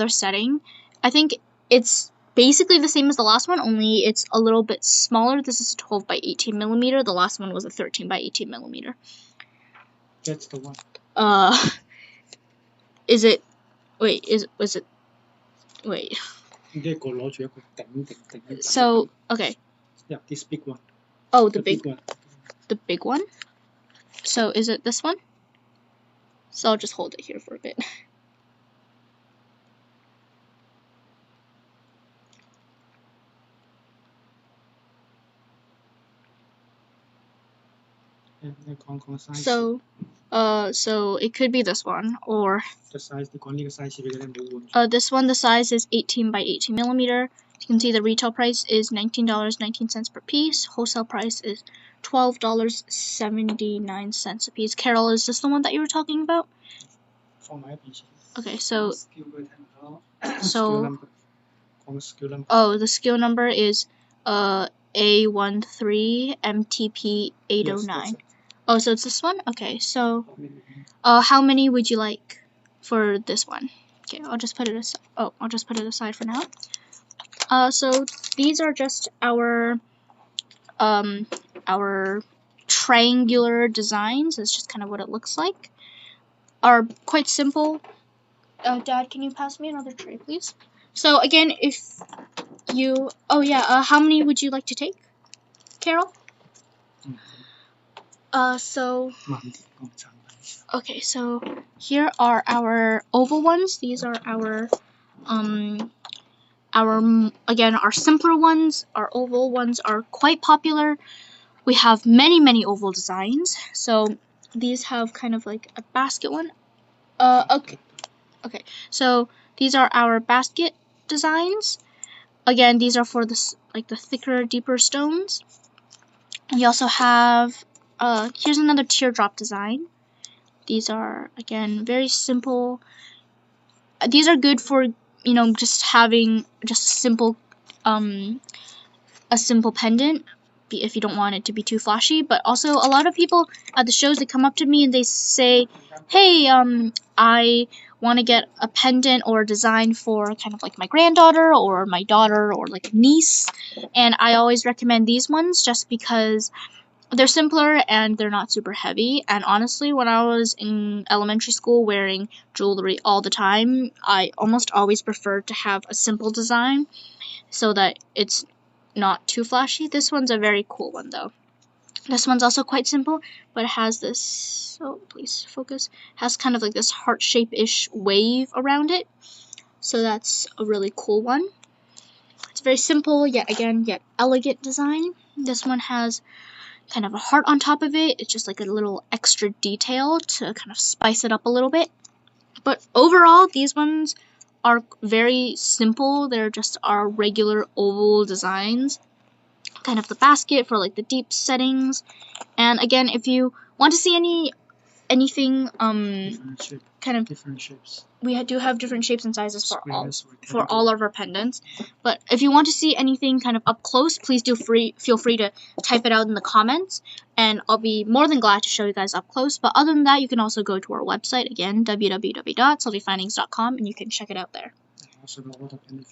setting. I think it's basically the same as the last one, only it's a little bit smaller. This is a 12 by 18 millimeter. The last one was a 13 by 18 millimeter. That's the one. Is it? Wait, was it? Wait. So, okay. Yeah, this big one. Oh, the big one. The big one? So, is it this one? So, I'll just hold it here for a bit. So it could be this one, or this one. The size is 18 by 18 millimeter. You can see the retail price is $19.19 per piece. Wholesale price is $12.79 a piece. Carol, is this the one that you were talking about? Okay, so oh, the skill number is A13MTP809. Yes, oh, so it's this one? Okay, so how many would you like for this one? Okay, I'll just put it aside. Oh, I'll just put it aside for now. So these are just our triangular designs. It's just kind of what it looks like. Are quite simple. Dad, can you pass me another tray, please? So again, if you, oh yeah, how many would you like to take, Carol? Okay, so here are our oval ones. These are our again, our simpler ones. Our oval ones are quite popular. We have many oval designs. So these have kind of like a basket one. Okay, so these are our basket designs. Again, these are for the thicker, deeper stones. We also have here's another teardrop design. These are, again, very simple. These are good for, you know, just having just a simple pendant, if you don't want it to be too flashy. But also, a lot of people at the shows, they come up to me and they say, hey, I want to get a pendant or a design for kind of like my granddaughter or my daughter or like a niece. And I always recommend these ones just because they're simpler and they're not super heavy. And honestly, when I was in elementary school wearing jewelry all the time, I almost always preferred to have a simple design so that it's not too flashy. This one's a very cool one though. This one's also quite simple, but it has this, oh please focus, has kind of like this heart-shape-ish wave around it. So that's a really cool one. It's very simple, yet elegant design. This one has kind of a heart on top of it. It's just like a little extra detail to kind of spice it up a little bit. But overall, these ones are very simple. They're just our regular oval designs. Kind of the basket for like the deep settings. And again, if you want to see anything Different shape, kind of different shapes. we do have different shapes and sizes for Squares, all of our pendants. But if you want to see anything kind of up close, please feel free to type it out in the comments, and I'll be more than glad to show you guys up close. But other than that, you can also go to our website again, www.SilviaFindings.com, and you can check it out there. Also, the water pendant.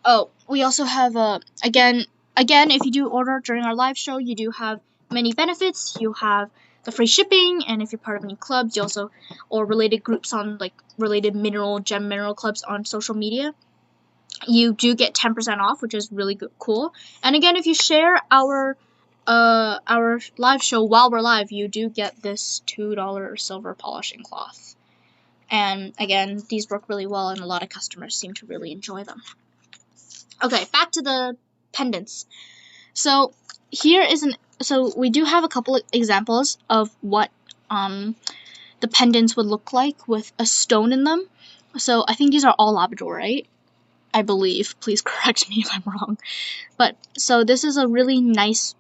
Oh, we also have again, if you do order during our live show, you do have many benefits. You have the free shipping, and if you're part of any clubs, you also, or related groups on like related gem mineral clubs on social media, you do get 10% off, which is really cool. And again, if you share our live show while we're live, you do get this $2 silver polishing cloth. And again, these work really well, and a lot of customers seem to really enjoy them. Okay, back to the pendants. So here is so we do have a couple of examples of what the pendants would look like with a stone in them. So I think these are all Labrador, right? I believe. Please correct me if I'm wrong. But so this is a really nice,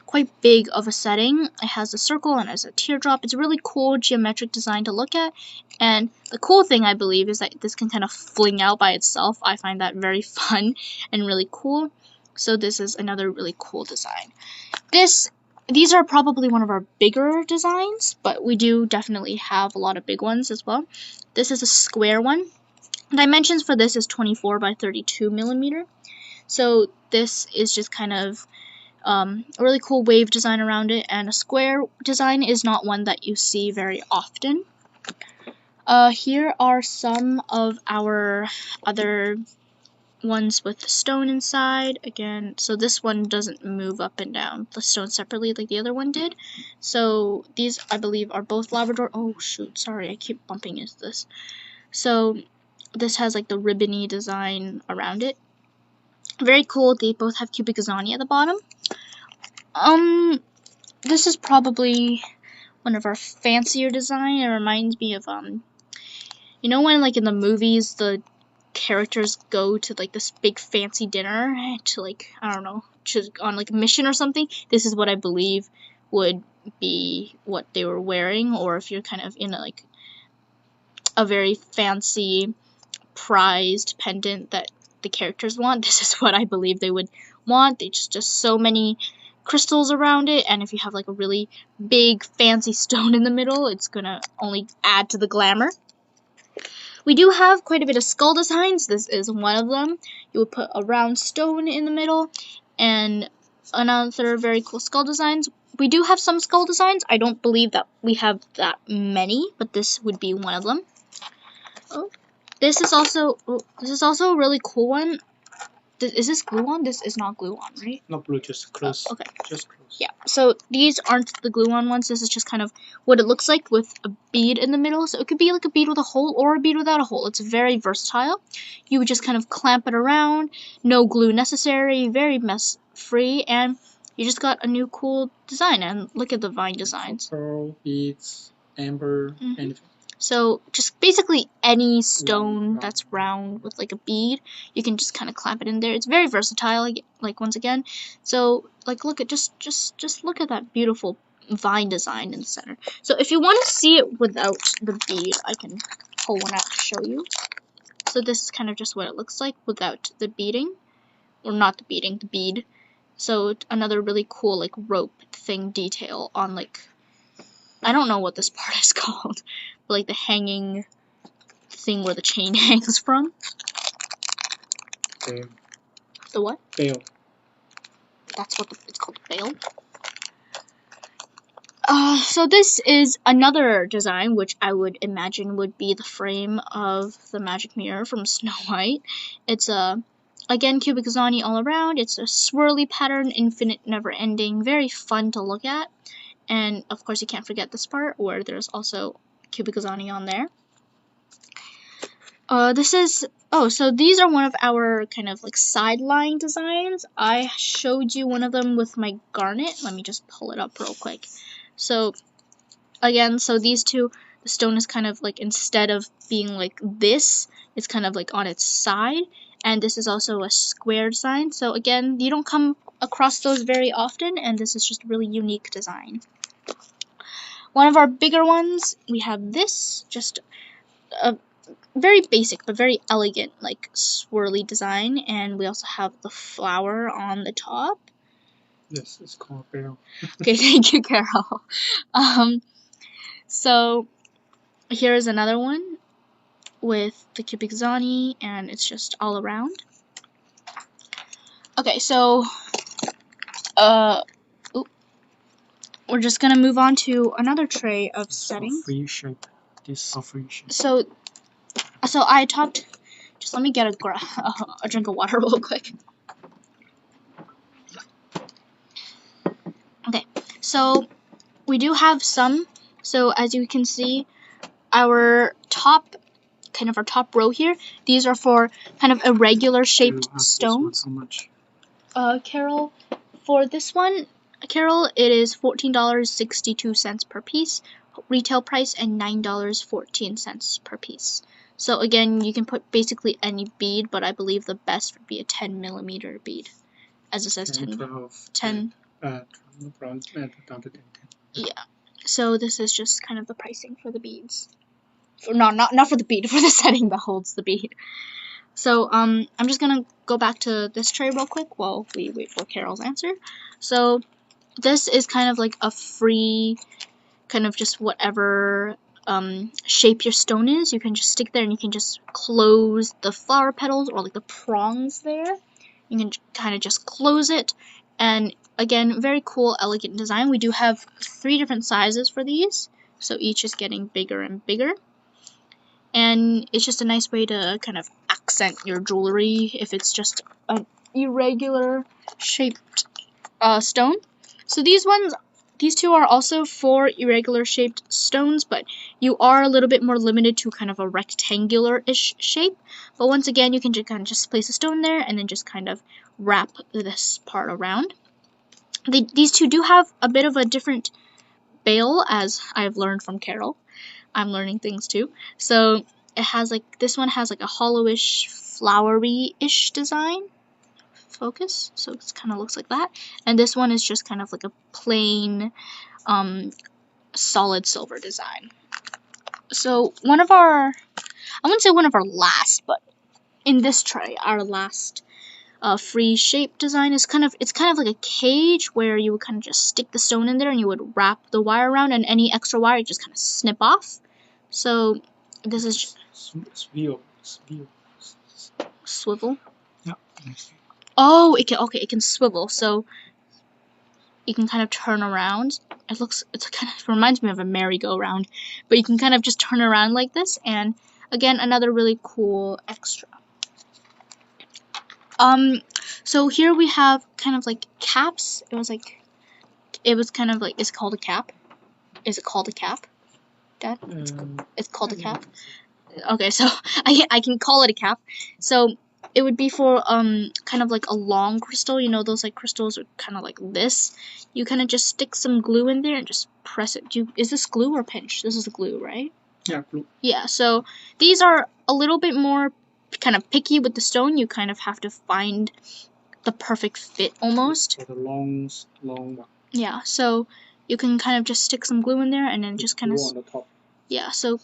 quite big of a setting. It has a circle and it has a teardrop. It's a really cool geometric design to look at. And the cool thing, I believe, is that this can kind of fling out by itself. I find that very fun and really cool. So this is another really cool design. These are probably one of our bigger designs, but we do definitely have a lot of big ones as well. This is a square one. Dimensions for this is 24 by 32 millimeter. So this is just kind of a really cool wave design around it, and a square design is not one that you see very often. Here are some of our other ones with the stone inside. Again, so this one doesn't move up and down the stone separately like the other one did. So these, I believe, are both Labrador. Oh shoot, sorry, I keep bumping into this. So this has like the ribbony design around it. Very cool. They both have cubic zirconia at the bottom. This is probably one of our fancier design. It reminds me of you know when like in the movies the characters go to like this big fancy dinner to like, I don't know, on like a mission or something. This is what I believe would be what they were wearing, or if you're kind of in a very fancy prized pendant that the characters want, this is what I believe they would want. They just so many crystals around it, and if you have like a really big fancy stone in the middle, it's gonna only add to the glamour. We do have quite a bit of skull designs. This is one of them. You would put a round stone in the middle, and another very cool skull designs. We do have some skull designs. I don't believe that we have that many, but this would be one of them. Oh, this is also a really cool one. Is this glue on? This is not glue on, right? Not blue, just close. Oh, okay. Just close. Yeah, so these aren't the glue on ones. This is just kind of what it looks like with a bead in the middle. So it could be like a bead with a hole or a bead without a hole. It's very versatile. You would just kind of clamp it around. No glue necessary. Very mess free. And you just got a new cool design. And look at the vine designs. Pearl, beads, amber, anything. So just basically any stone that's round with like a bead, you can just kind of clamp it in there. It's very versatile, like once again. So like look at just look at that beautiful vine design in the center. So if you want to see it without the bead, I can pull one out to show you. So this is kind of just what it looks like without the beading, or not the beading, the bead. So another really cool like rope thing detail on like, I don't know what this part is called, but like the hanging thing where the chain hangs from. Veil. The what? Veil. That's what it's called, veil. So this is another design, which I would imagine would be the frame of the magic mirror from Snow White. It's again, cubic zirconia all around. It's a swirly pattern, infinite, never-ending, very fun to look at. And of course you can't forget this part where there's also cubic zirconia on there. So these are one of our kind of like sideline designs. I showed you one of them with my garnet. Let me just pull it up real quick. So again, so these two, the stone is kind of like, instead of being like this, it's kind of like on its side. And this is also a square design. So again, you don't come across those very often, and this is just a really unique design. one of our bigger ones, we have this, just a very basic but very elegant, like swirly design, and we also have the flower on the top. Yes, it's called bell. Okay, thank you, Carol. So here's another one with the cubic zani, and it's just all around. Okay, so we're just gonna move on to another tray of settings. Free shape. This is free shape. So I talked. Just let me get a drink of water real quick. Okay, so we do have some. So as you can see, our top row here, these are for kind of irregular shaped stones. How much? Carol, for this one, Carol, it is $14.62 per piece, retail price, and $9.14 per piece. So again, you can put basically any bead, but I believe the best would be a 10mm bead, as it says 10. Down to 10. Yeah. So this is just kind of the pricing for the beads. Not for the bead, for the setting that holds the bead. So I'm just gonna go back to this tray real quick while we wait for Carol's answer. So this is kind of like a free, kind of just whatever shape your stone is. You can just stick there and you can just close the flower petals or like the prongs there. You can kind of just close it, and again, very cool, elegant design. We do have 3 different sizes for these, so each is getting bigger and bigger. And it's just a nice way to kind of accent your jewelry if it's just an irregular shaped stone. So these 2 are also 4 irregular shaped stones, but you are a little bit more limited to kind of a rectangular-ish shape. But once again, you can just kind of just place a stone there and then just kind of wrap this part around. These 2 do have a bit of a different bail, as I've learned from Carol. I'm learning things too. So it has like, this one has like a hollowish, flowery-ish design. Focus, so it kind of looks like that, and this one is just kind of like a plain solid silver design. So one of our, I wouldn't say one of our last, but in this tray, our last free shape design is it's kind of like a cage where you would kind of just stick the stone in there and you would wrap the wire around, and any extra wire you just kind of snip off. So this is swivel. Yeah. Oh, it can swivel, so you can kind of turn around. It kind of reminds me of a merry-go-round, but you can kind of just turn around like this, and again, another really cool extra. So here we have kind of like caps. It was kind of like, is it called a cap? Is it called a cap, Dad? It's called a cap? Okay, so I can call it a cap. So it would be for kind of like a long crystal, you know, those like crystals are kind of like this. You kind of just stick some glue in there and just press it. Is this glue or pinch? This is glue, right? Yeah, glue. Yeah, so these are a little bit more kind of picky with the stone. You kind of have to find the perfect fit almost. For the long one. Yeah, so you can kind of just stick some glue in there and then just kind of, on the top. Yeah, so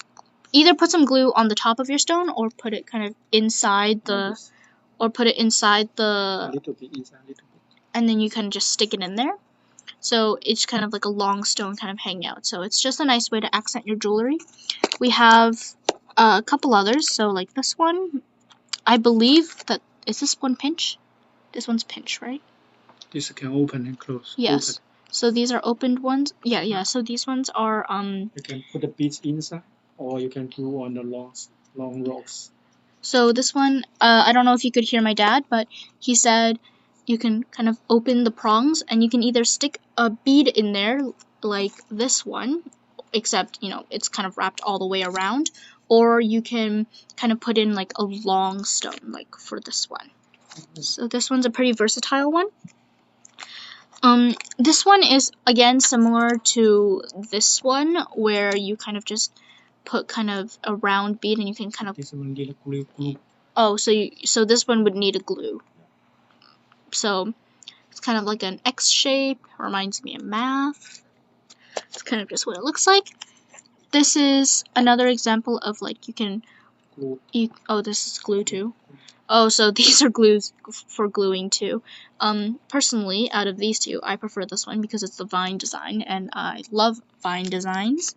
either put some glue on the top of your stone or put it kind of inside the, a little bit inside, a little bit. And then you kind of just stick it in there. So it's kind of like a long stone kind of hanging out. So it's just a nice way to accent your jewelry. We have a couple others. So like this one, I believe that, is this one pinch? This one's pinch, right? This can open and close. Yes. Open. So these are opened ones. Yeah. So these ones are You can put the beads inside, or you can do on the long rocks. So this one, I don't know if you could hear my dad, but he said you can kind of open the prongs and you can either stick a bead in there like this one, except, you know, it's kind of wrapped all the way around, or you can kind of put in like a long stone, like for this one. So this one's a pretty versatile one. This one is, again, similar to this one, where you kind of just put kind of a round bead and you can kind of... This one need a glue. Oh, so this one would need a glue. So it's kind of like an X shape, reminds me of math. It's kind of just what it looks like. This is another example of like you can. Oh, this is glue too. Oh, so these are glues for gluing too. Personally, out of these two, I prefer this one because it's the vine design, and I love vine designs.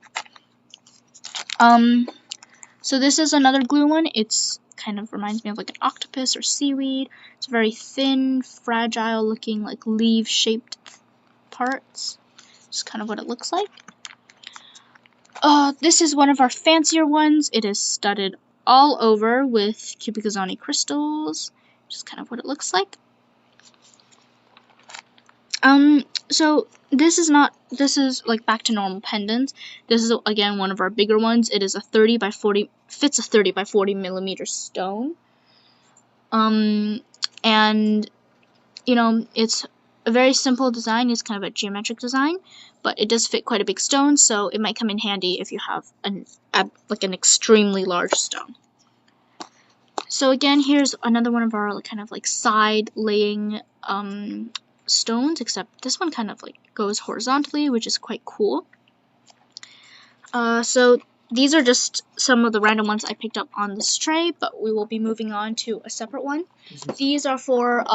So this is another glue one. It's kind of reminds me of like an octopus or seaweed. It's very thin, fragile looking, like leaf-shaped parts. It's kind of what it looks like. This is one of our fancier ones. It is studded all over with cubic zirconia crystals. Just kind of what it looks like. So this is like back to normal pendants. This is again one of our bigger ones. It is a 30 by 40, fits a 30 by 40 millimeter stone. And you know, it's a very simple design. It's kind of a geometric design, but it does fit quite a big stone, so it might come in handy if you have like an extremely large stone. So again, here's another one of our kind of like side laying stones, except this one kind of like goes horizontally, which is quite cool. So these are just some of the random ones I picked up on this tray, but we will be moving on to a separate one. These are for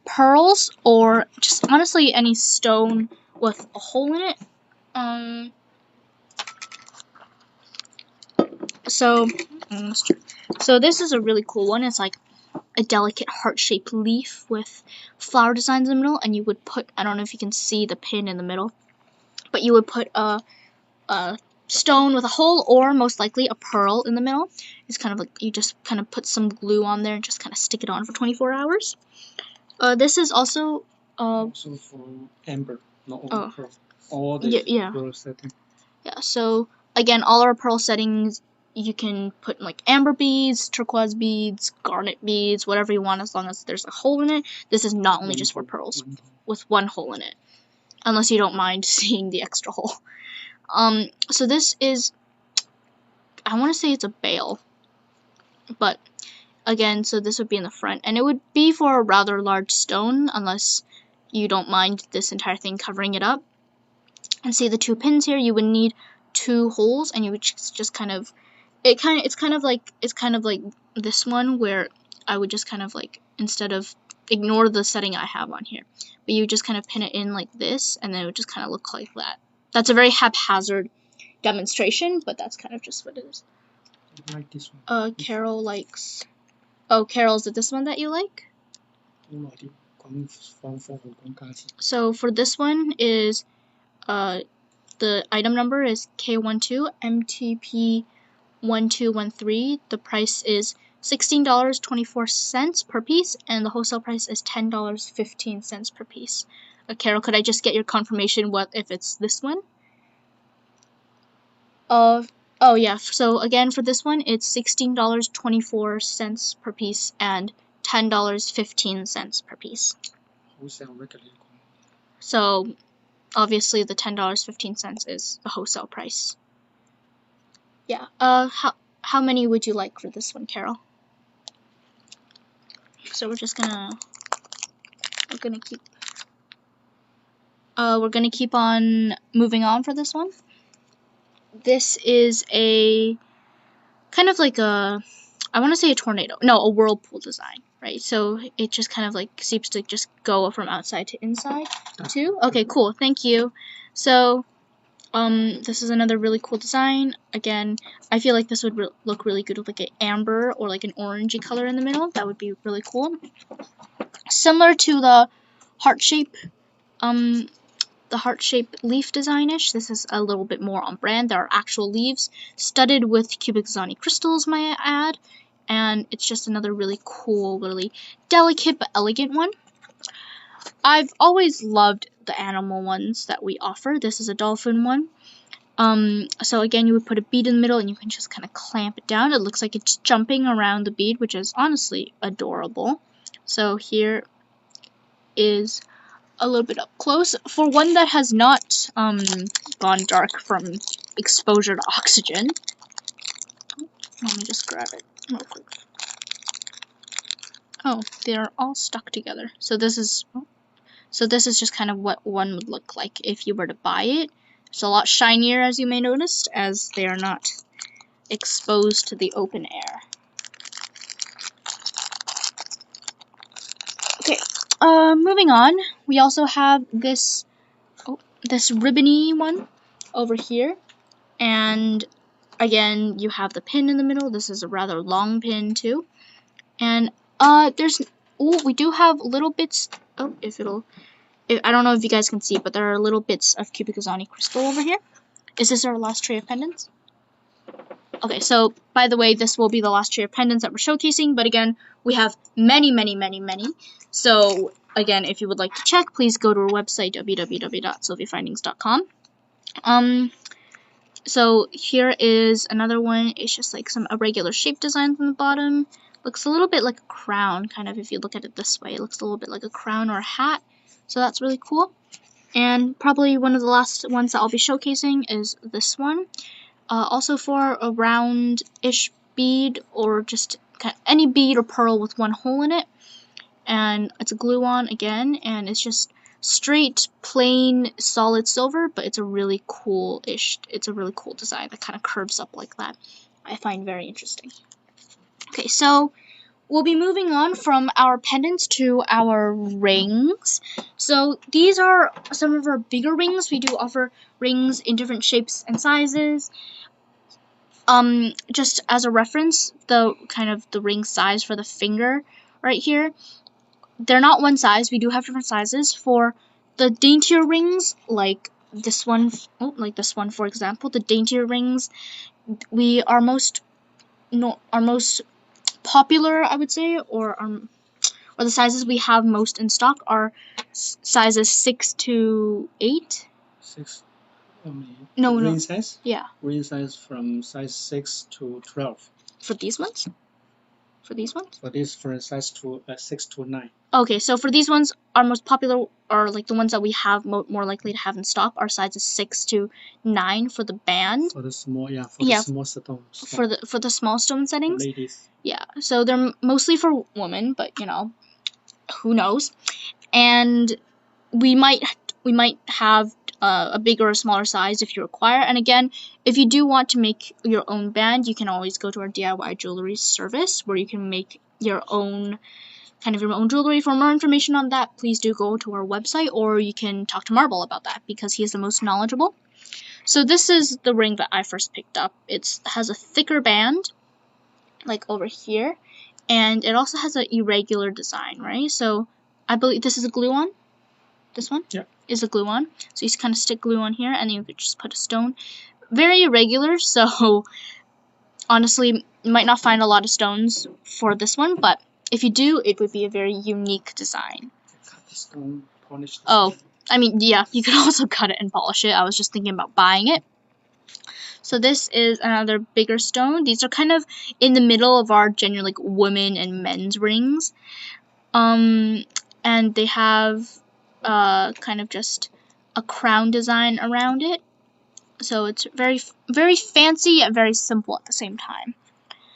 pearls, or just honestly any stone with a hole in it. So this is a really cool one. It's like a delicate heart-shaped leaf with flower designs in the middle, and you would put, I don't know if you can see the pin in the middle, but you would put a stone with a hole, or most likely a pearl in the middle. It's kind of like you just kind of put some glue on there and just kind of stick it on for 24 hours. This is also for amber, not only pearl. All the pearl setting. Yeah, so again, all our pearl settings, you can put like amber beads, turquoise beads, garnet beads, whatever you want, as long as there's a hole in it. This is not only just for pearls with one hole in it, unless you don't mind seeing the extra hole. So this is, I want to say it's a bail, but again, so this would be in the front, and it would be for a rather large stone, unless you don't mind this entire thing covering it up. And see the two pins here, you would need 2 holes, and you would just kind of, it's kind of like this one, where I would just kind of like, instead of, ignore the setting I have on here, but you just kind of pin it in like this, and then it would just kind of look like that. That's a very haphazard demonstration, but that's kind of just what it is. I like this one. Carol likes, oh, Carol, is it this one that you like? So for this one is, the item number is K12MTP1213. The price is $16.24 per piece, and the wholesale price is $10.15 per piece. Carol, could I just get your confirmation if it's this one? Oh yeah, so again for this one it's $16.24 per piece and $10.15 per piece. So obviously the $10.15 is the wholesale price. Yeah. How many would you like for this one, Carol? So we're gonna keep on moving on for this one. This is a kind of like a, I want to say a tornado. No, a whirlpool design, right? So it just kind of like seems to just go from outside to inside too. Okay, cool. Thank you. So this is another really cool design. Again, I feel like this would look really good with like an amber or like an orangey color in the middle. That would be really cool. Similar to the heart shape leaf design-ish. This is a little bit more on brand. There are actual leaves studded with cubic zirconia crystals, may I add, and it's just another really cool, really delicate but elegant one. I've always loved the animal ones that we offer. This is a dolphin one. So again, you would put a bead in the middle and you can just kind of clamp it down. It looks like it's jumping around the bead, which is honestly adorable. So here is a little bit up close. For one that has not gone dark from exposure to oxygen. Let me just grab it real quick. Oh, they're all stuck together. So this is just kind of what one would look like if you were to buy it. It's a lot shinier, as you may notice, as they are not exposed to the open air. Okay, moving on, we also have this ribbony one over here, and again, you have the pin in the middle. This is a rather long pin too, and we do have little bits. I don't know if you guys can see, but there are little bits of cubic zirconia crystal over here. Is this our last tray of pendants? Okay, so by the way, this will be the last tray of pendants that we're showcasing, but again, we have many. So again, if you would like to check, please go to our website, www.SilviaFindings.com. So here is another one. It's just like some irregular shape designs on the bottom. Looks a little bit like a crown, kind of, if you look at it this way. It looks a little bit like a crown or a hat. So that's really cool. And probably one of the last ones that I'll be showcasing is this one. Also for a round-ish bead, or just any bead or pearl with one hole in it. And it's a glue-on again, and it's just straight, plain, solid silver, but it's a really cool design that kind of curves up like that. I find very interesting. Okay, so we'll be moving on from our pendants to our rings. So these are some of our bigger rings. We do offer rings in different shapes and sizes. Just as a reference, the ring size for the finger right here, they're not one size. We do have different sizes. For the daintier rings, like this one, for example, the daintier rings, our most popular, I would say, or the sizes we have most in stock are sizes 6 to 8. 6. Ring size? Yeah. Ring size from size 6 to 12. For these ones? For these ones? For this, for size 6 to 9. Okay, so for these ones, our most popular, or like the ones that we have more likely to have in stock, are sizes 6 to 9 for the band. For the small, the small stones. For the small stone settings. For ladies. Yeah, so they're mostly for women, but you know, who knows? And we might have a bigger or smaller size if you require. And again, if you do want to make your own band, you can always go to our DIY jewelry service, where you can make your own jewelry. For more information on that, please do go to our website, or you can talk to Marble about that, because he is the most knowledgeable. So this is the ring that I first picked up. It has a thicker band, like over here, and it also has an irregular design, right? So I believe this is a glue-on. This one is a glue-on. So you just kind of stick glue on here, and then you could just put a stone. Very irregular, so honestly, you might not find a lot of stones for this one, but if you do, it would be a very unique design. Cut the stone, polish the stone. I mean, yeah, you could also cut it and polish it. I was just thinking about buying it. So this is another bigger stone. These are kind of in the middle of our genuine like women and men's rings. And they have kind of just a crown design around it. So it's very fancy and very simple at the same time.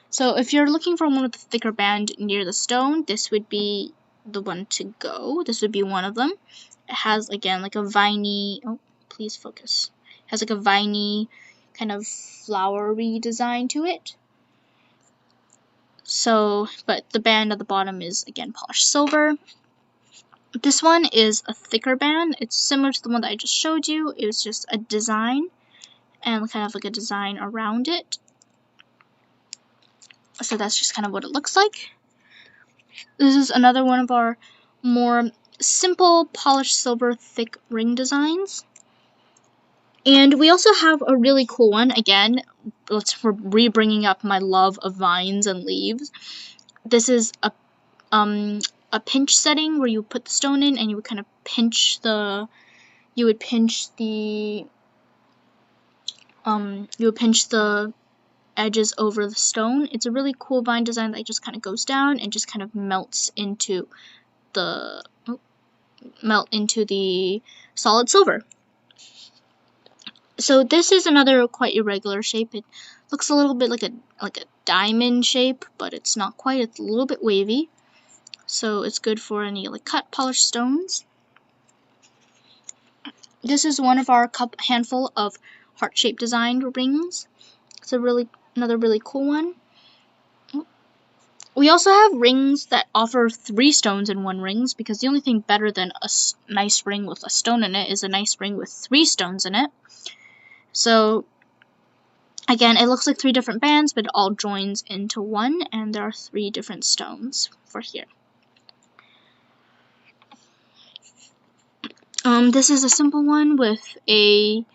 So if you're looking for one with a thicker band near the stone, this would be the one to go. This would be one of them. It has, again, like a viney, please focus. It has like a viney kind of flowery design to it. So, but the band at the bottom is, again, polished silver. This one is a thicker band. It's similar to the one that I just showed you. It was just a design, and kind of like a design around it. So that's just kind of what it looks like. This is another one of our more simple polished silver thick ring designs. And we also have a really cool one. Again, we're re-bringing up my love of vines and leaves. This is a pinch setting where you put the stone in, and you would kind of pinch the edges over the stone. It's a really cool vine design that just kind of goes down and just kind of melts into the solid silver. So this is another quite irregular shape. It looks a little bit like a diamond shape, but it's not quite. It's a little bit wavy. So it's good for any like cut polished stones. This is one of our handful of heart-shaped designed rings. It's another really cool one. We also have rings that offer 3 stones in one rings, because the only thing better than a nice ring with a stone in it is a nice ring with 3 stones in it. So again, it looks like 3 different bands, but it all joins into one, and there are 3 different stones for here. This is a simple one with a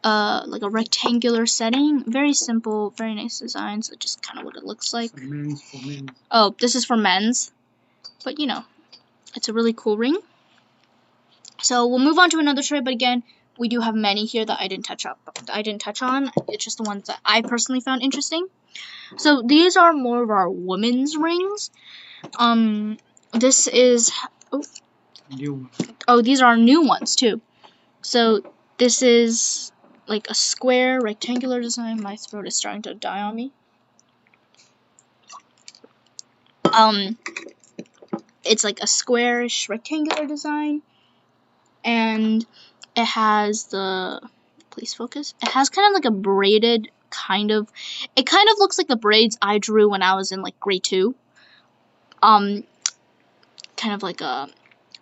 like a rectangular setting. Very simple, very nice design. So just kind of what it looks like. For men's. Oh, this is for men's, but you know, it's a really cool ring. So we'll move on to another tray, but again, we do have many here that I didn't touch on. It's just the ones that I personally found interesting. So these are more of our women's rings. This is these are new ones too. So this is like a square rectangular design. My throat is starting to die on me. It's like a squarish rectangular design, and it has please focus. It has kind of like a braided it kind of looks like the braids I drew when I was in like grade 2. Kind of like a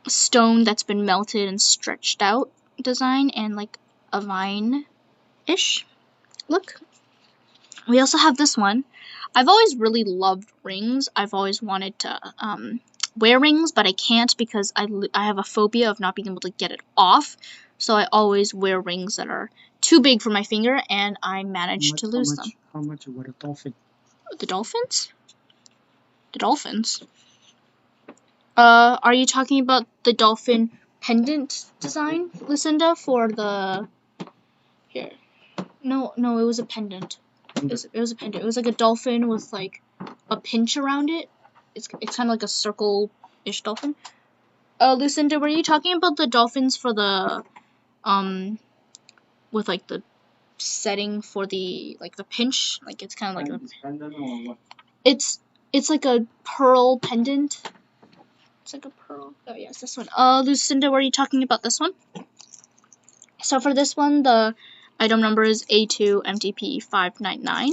stone that's been melted and stretched out design, and like a vine-ish look. We also have this one. I've always really loved rings. I've always wanted to wear rings, but I can't because I have a phobia of not being able to get it off. So I always wear rings that are too big for my finger, and I managed to lose them. How much were the dolphin? The dolphins? The dolphins? Are you talking about the dolphin pendant design, Lucinda, for the... Here. No, it was a pendant. It was a pendant. It was like a dolphin with like a pinch around it. It's kind of like a circle-ish dolphin. Lucinda, were you talking about the dolphins for the with like the setting for the the pinch? Like it's kind of like a pendant or what? It's like a pearl pendant. It's like a pearl. Oh yes, this one. Lucinda, were you talking about this one? So for this one, the item number is A2 MTP 599,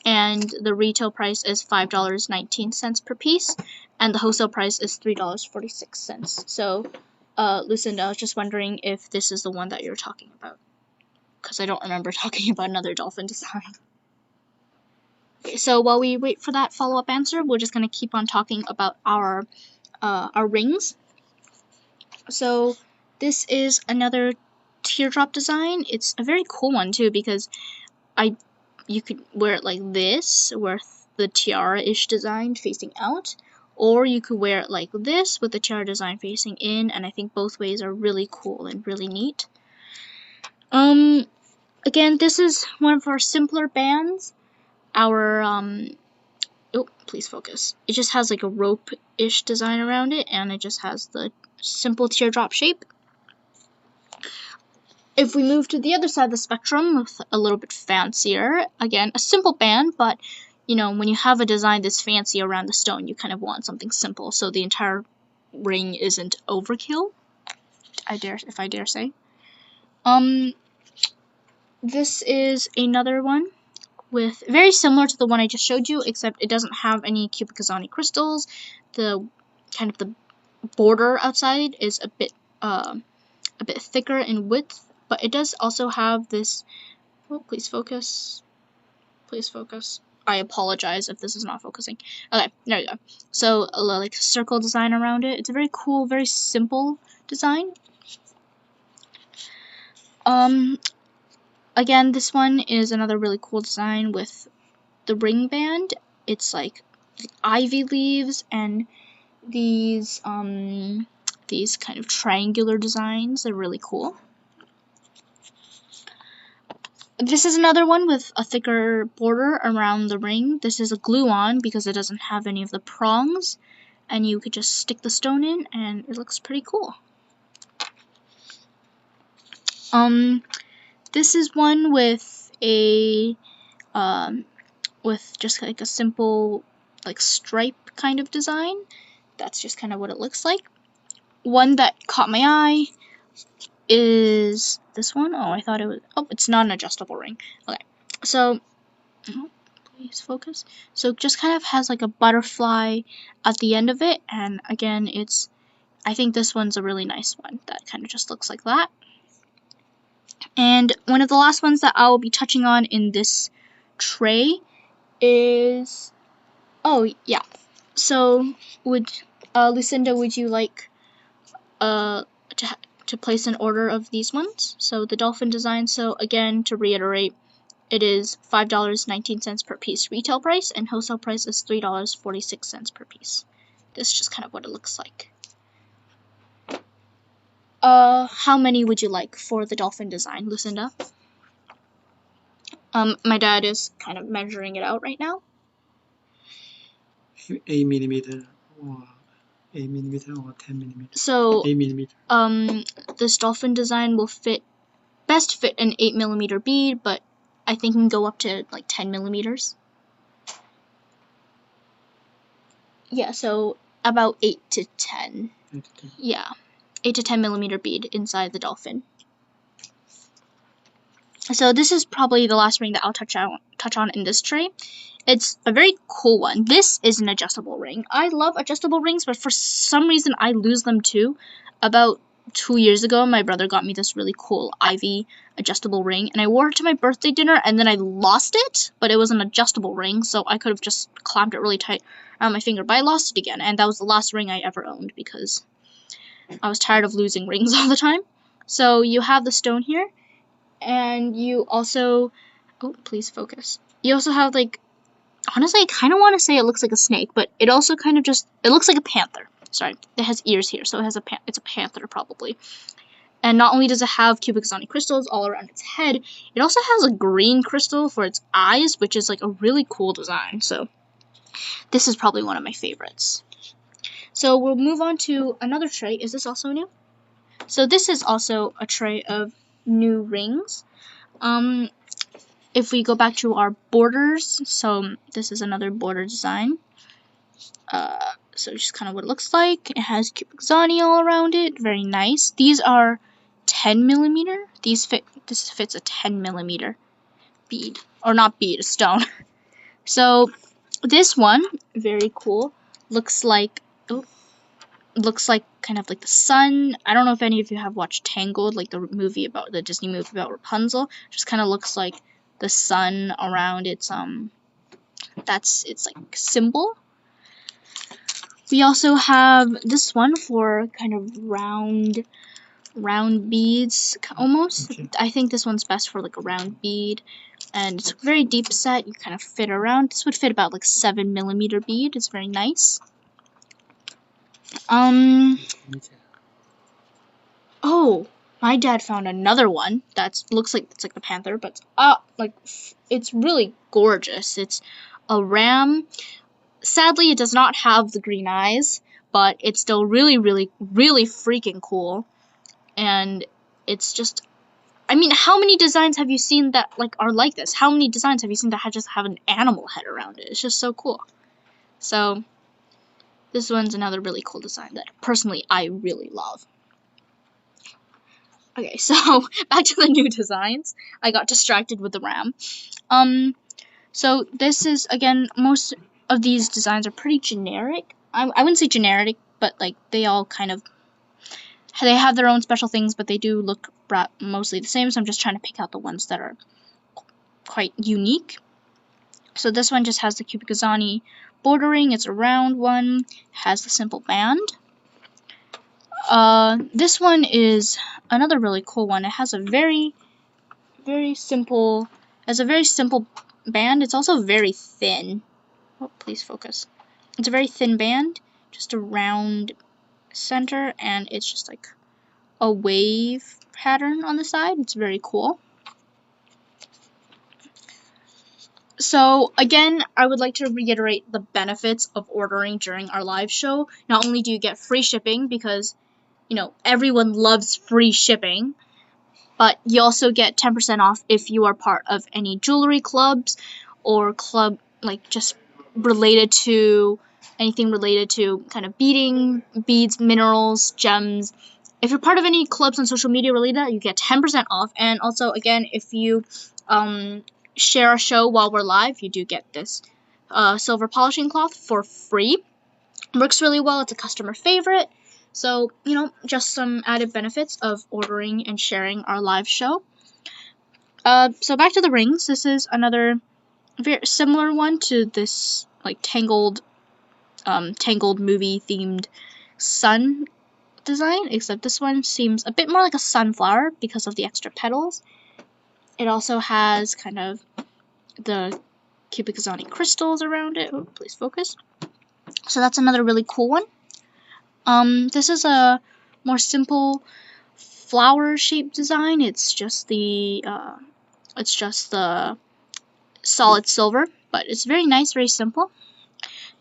and the retail price is $5.19 per piece, and the wholesale price is $3.46. So, Lucinda, I was just wondering if this is the one that you're talking about, because I don't remember talking about another dolphin design. Okay, so while we wait for that follow-up answer, we're just going to keep on talking about our rings. So this is another teardrop design. It's a very cool one too, because you could wear it like this, with the tiara-ish design facing out, or you could wear it like this with the tiara design facing in, and I think both ways are really cool and really neat. Again, this is one of our simpler bands. Our oh, please focus. It just has like a rope-ish design around it, and it just has the simple teardrop shape. If we move to the other side of the spectrum, with a little bit fancier, again, a simple band, but you know, when you have a design this fancy around the stone, you kind of want something simple, so the entire ring isn't overkill, if I dare say. This is another one with very similar to the one I just showed you, except it doesn't have any cubic zirconia crystals. The kind of the border outside is a bit thicker in width, but it does also have this. Oh, please focus. Please focus. I apologize if this is not focusing. Okay, there we go. So a like circle design around it. It's a very cool, very simple design. Again, this one is another really cool design with the ring band. It's like ivy leaves and these kind of triangular designs. They're really cool. This is another one with a thicker border around the ring. This is a glue-on because it doesn't have any of the prongs, and you could just stick the stone in and it looks pretty cool. This is one with a with just like a simple like stripe kind of design. That's just kind of what it looks like. One that caught my eye is this one. Oh, I thought it was, oh, it's not an adjustable ring. Okay, so, oh, please focus. So it just kind of has like a butterfly at the end of it, and again, I think this one's a really nice one that kind of just looks like that. And one of the last ones that I will be touching on in this tray is, oh yeah, so Lucinda, would you like to place an order of these ones? So the Dolphin design, so again, to reiterate, it is $5.19 per piece retail price, and wholesale price is $3.46 per piece. This is just kind of what it looks like. How many would you like for the Dolphin design, Lucinda? My dad is kind of measuring it out right now. 8 millimeter or 8 millimeter or 10 millimeter. So 8 millimeter. This Dolphin design will best fit an 8 millimeter bead, but I think can go up to like 10 millimeters. Yeah, so about 8 to 10. 8 to 10. Yeah, 8 to 10 millimeter bead inside the Dolphin. So this is probably the last ring that I'll touch on in this tray. It's a very cool one. This is an adjustable ring. I love adjustable rings, but for some reason I lose them too. About 2 years ago, my brother got me this really cool Ivy adjustable ring, and I wore it to my birthday dinner, and then I lost it, but it was an adjustable ring, so I could have just clamped it really tight around my finger, but I lost it again, and that was the last ring I ever owned because I was tired of losing rings all the time. So you have the stone here, and you also, oh, please focus. You also have, like, honestly, I kind of want to say it looks like a snake, but it also kind of just, it looks like a panther. Sorry, it has ears here, so it's a panther probably. And not only does it have cubic zirconia crystals all around its head, it also has a green crystal for its eyes, which is like a really cool design. So this is probably one of my favorites. So we'll move on to another tray. Is this also new? So this is also a tray of new rings. If we go back to our borders, so this is another border design. So just kind of what it looks like. It has cubic zirconia all around it. Very nice. These are 10 millimeter. This fits a 10 millimeter bead, or not bead, a stone. So this one, very cool. Looks like kind of like the sun. I don't know if any of you have watched Tangled, like the Disney movie about Rapunzel. Just kind of looks like the sun around its it's like symbol. We also have this one for kind of round beads almost. Okay. I think this one's best for like a round bead, and it's a very deep set. You kind of fit around. This would fit about like 7 millimeter bead. It's very nice. Oh, my dad found another one that looks like it's like the panther, but it's really gorgeous. It's a ram. Sadly, it does not have the green eyes, but it's still really, really, really freaking cool. And it's just, I mean, how many designs have you seen that like are like this? How many designs have you seen that just have an animal head around it? It's just so cool. So this one's another really cool design that personally I really love. Okay, so back to the new designs. I got distracted with the ram. So this is, again, most of these designs are pretty generic. I wouldn't say generic, but like they all kind of, they have their own special things, but they do look mostly the same. So I'm just trying to pick out the ones that are quite unique. So this one just has the cubic zirconia bordering. It's a round one, has the simple band. This one is another really cool one. It has a very simple band. It's also very thin. Oh, please focus. It's a very thin band, just a round center, and it's just like a wave pattern on the side. It's very cool. So again, I would like to reiterate the benefits of ordering during our live show. Not only do you get free shipping, because you know everyone loves free shipping, but you also get 10% off if you are part of any jewelry clubs or club like just related to anything related to kind of beading, beads, minerals, gems, if you're part of any clubs on social media related, you get 10% off. And also, again, if you share a show while we're live, you do get this silver polishing cloth for free. Works really well. It's a customer favorite. So, you know, just some added benefits of ordering and sharing our live show. So back to the rings. This is another very similar one to this, like, tangled movie themed sun design, except this one seems a bit more like a sunflower because of the extra petals. It also has kind of the cubic zirconia crystals around it. Oh, please focus. So that's another really cool one. This is a more simple flower shaped design. It's just the solid silver, but it's very nice, very simple.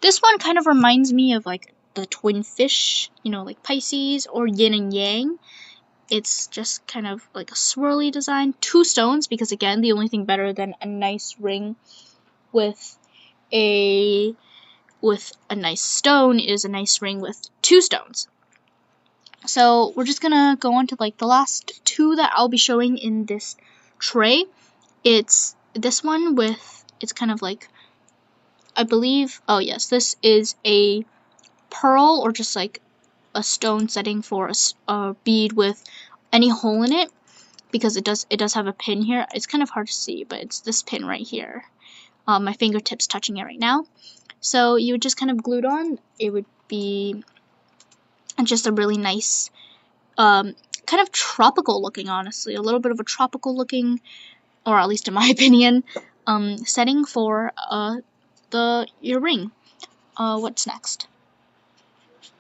This one kind of reminds me of like the twin fish, you know, like Pisces or yin and yang. It's just kind of like a swirly design. 2 stones, because again, the only thing better than a nice ring with a nice stone is a nice ring with 2 stones. So we're just gonna go on to like the last 2 that I'll be showing in this tray. It's this one with, it's kind of like, I believe, oh yes, this is a pearl or just like a stone setting for a bead with any hole in it, because it does have a pin here. It's kind of hard to see, but it's this pin right here. My fingertips touching it right now. So you would just kind of glue it on. It would be just a really nice, kind of tropical looking, honestly, a little bit of a tropical looking, or at least in my opinion, setting for your ring. What's next?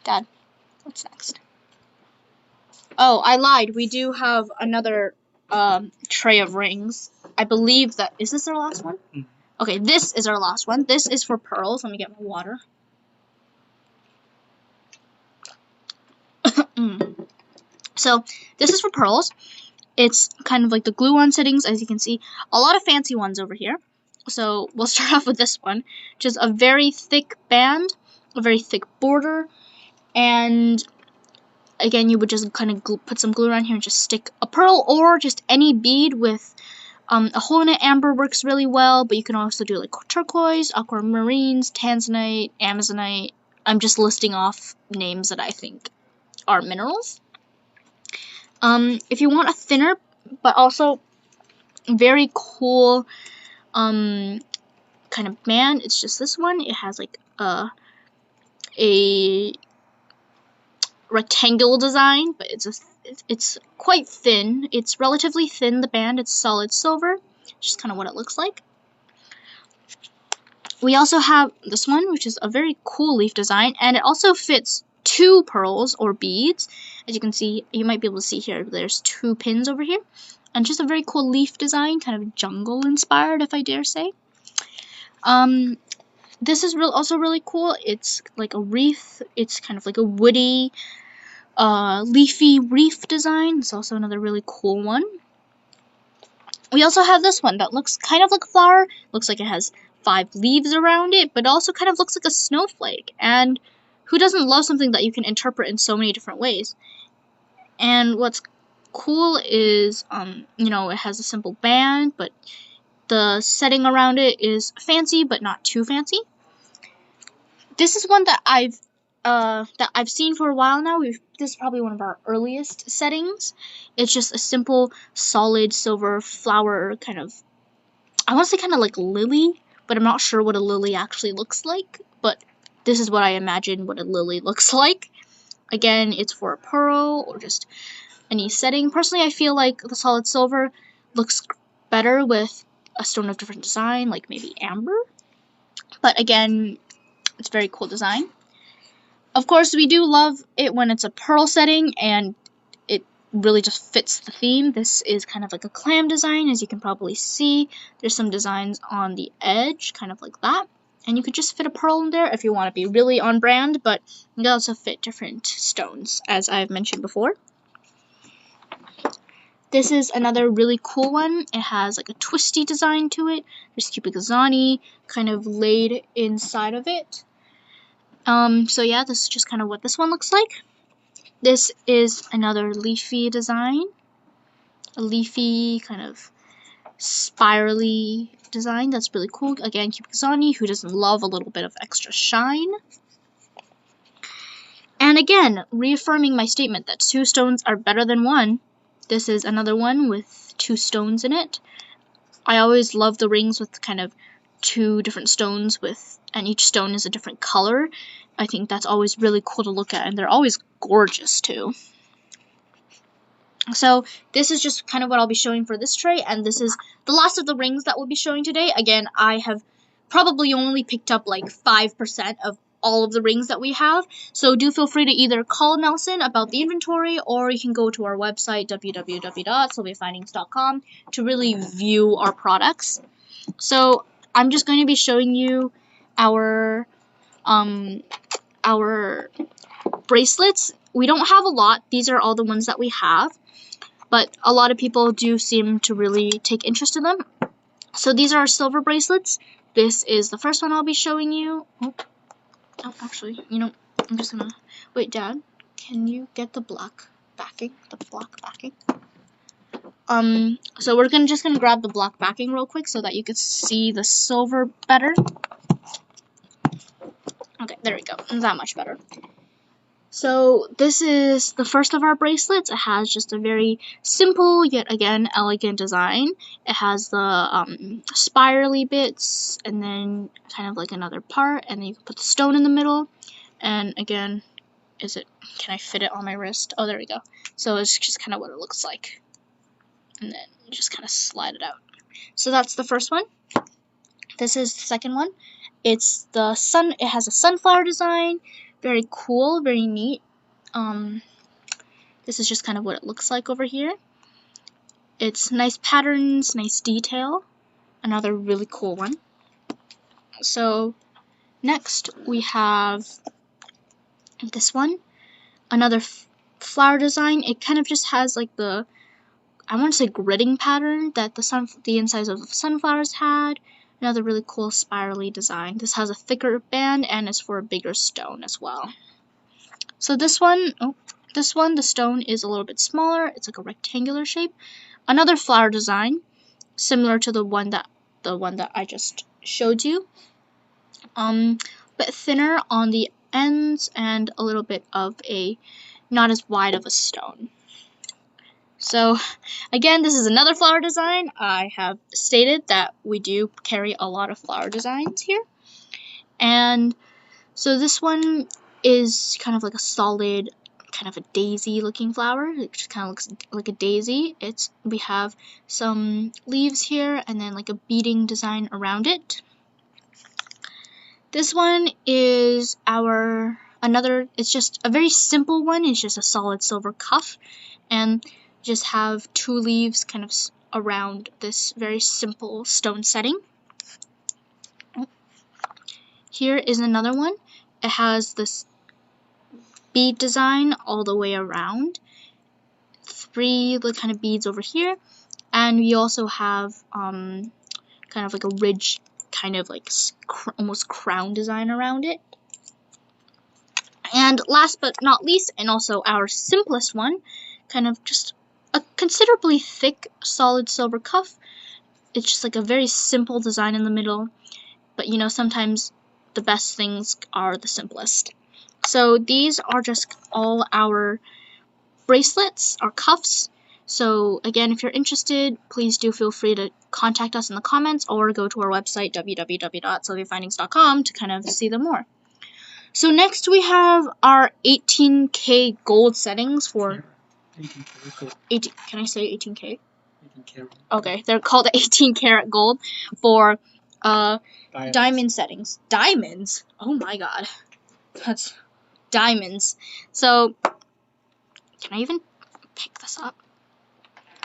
Dad, what's next? Oh, I lied. We do have another tray of rings. I believe that, is this our last one? Okay, this is our last one. This is for pearls. Let me get my water. So this is for pearls. It's kind of like the glue-on settings, as you can see. A lot of fancy ones over here. So we'll start off with this one, which is a very thick band, a very thick border, and again, you would just kind of put some glue around here and just stick a pearl or just any bead with a hole in it. Amber works really well, but you can also do like turquoise, aquamarines, tanzanite, amazonite. I'm just listing off names that I think are minerals. If you want a thinner, but also very cool kind of band, it's just this one. It has like a rectangular design, but it's quite thin. It's relatively thin, the band. It's solid silver, just kind of what it looks like. We also have this one, which is a very cool leaf design, and it also fits 2 pearls or beads. As you can see, you might be able to see here, there's 2 pins over here, and just a very cool leaf design, kind of jungle inspired, if I dare say. This is also really cool. It's like a wreath. It's kind of like a woody, leafy wreath design. It's also another really cool one. We also have this one that looks kind of like a flower. Looks like it has 5 leaves around it, but also kind of looks like a snowflake. And who doesn't love something that you can interpret in so many different ways? And what's cool is, you know, it has a simple band, but the setting around it is fancy, but not too fancy. This is one that I've seen for a while now. This is probably one of our earliest settings. It's just a simple, solid silver flower kind of, I want to say kind of like lily, but I'm not sure what a lily actually looks like. But this is what I imagine what a lily looks like. Again, it's for a pearl or just any setting. Personally, I feel like the solid silver looks better with a stone of different design, like maybe amber. But again, it's a very cool design. Of course, we do love it when it's a pearl setting and it really just fits the theme. This is kind of like a clam design, as you can probably see. There's some designs on the edge, kind of like that. And you could just fit a pearl in there if you want to be really on brand, but you can also fit different stones, as I've mentioned before. This is another really cool one. It has like a twisty design to it. There's cubic zirconia kind of laid inside of it. So yeah, this is just kind of what this one looks like. This is another leafy design, a leafy kind of spirally design that's really cool. Again, Kizani, who doesn't love a little bit of extra shine. And again, reaffirming my statement that 2 stones are better than 1. This is another one with 2 stones in it. I always love the rings with kind of 2 different stones and each stone is a different color. I think that's always really cool to look at, and they're always gorgeous too. So this is just kind of what I'll be showing for this tray, and this is the last of the rings that we'll be showing today. Again, I have probably only picked up like 5% of all of the rings that we have, so do feel free to either call Nelson about the inventory, or you can go to our website www.SilviaFindings.com to really view our products. So I'm just going to be showing you our bracelets. We don't have a lot. These are all the ones that we have, but a lot of people do seem to really take interest in them. So these are our silver bracelets. This is the first one I'll be showing you. Oh, actually, you know, I'm just gonna wait. Dad, can you get the black backing? So we're just gonna grab the black backing real quick so that you can see the silver better. Okay, there we go. That much better. So this is the first of our bracelets. It has just a very simple yet again elegant design. It has the spirally bits and then kind of like another part, and then you can put the stone in the middle. And again, can I fit it on my wrist? Oh, there we go. So it's just kind of what it looks like. And then you just kind of slide it out. So that's the first one. This is the second one. It has a sunflower design. Very cool, very neat. This is just kind of what it looks like over here. It's nice patterns, nice detail. Another really cool one. So next we have this one. Another flower design. It kind of just has like I want to say gridding pattern that the insides of the sunflowers had. Another really cool spirally design. This has a thicker band and is for a bigger stone as well. So this one, the stone is a little bit smaller. It's like a rectangular shape. Another flower design, similar to the one that I just showed you. But thinner on the ends and a little bit of not as wide of a stone. So again, this is another flower design. I have stated that we do carry a lot of flower designs here. And so this one is kind of like a solid, kind of a daisy looking flower. It just kind of looks like a daisy. We have some leaves here and then like a beading design around it. This one is it's just a very simple one. It's just a solid silver cuff, and just have 2 leaves kind of around this very simple stone setting. Here is another one. It has this bead design all the way around. 3 kind of beads over here, and we also have kind of like a ridge, kind of like almost crown design around it. And last but not least, and also our simplest one, kind of just a considerably thick, solid silver cuff. It's just like a very simple design in the middle, but you know, sometimes the best things are the simplest. So these are just all our bracelets, our cuffs. So again, if you're interested, please do feel free to contact us in the comments or go to our website www.SilviaFindings.com to kind of see them more. So next we have our 18K gold settings for 18. Can I say 18K? 18K. Okay, they're called 18 karat gold for diamond settings. Diamonds? Oh my god. That's diamonds. So, can I even pick this up?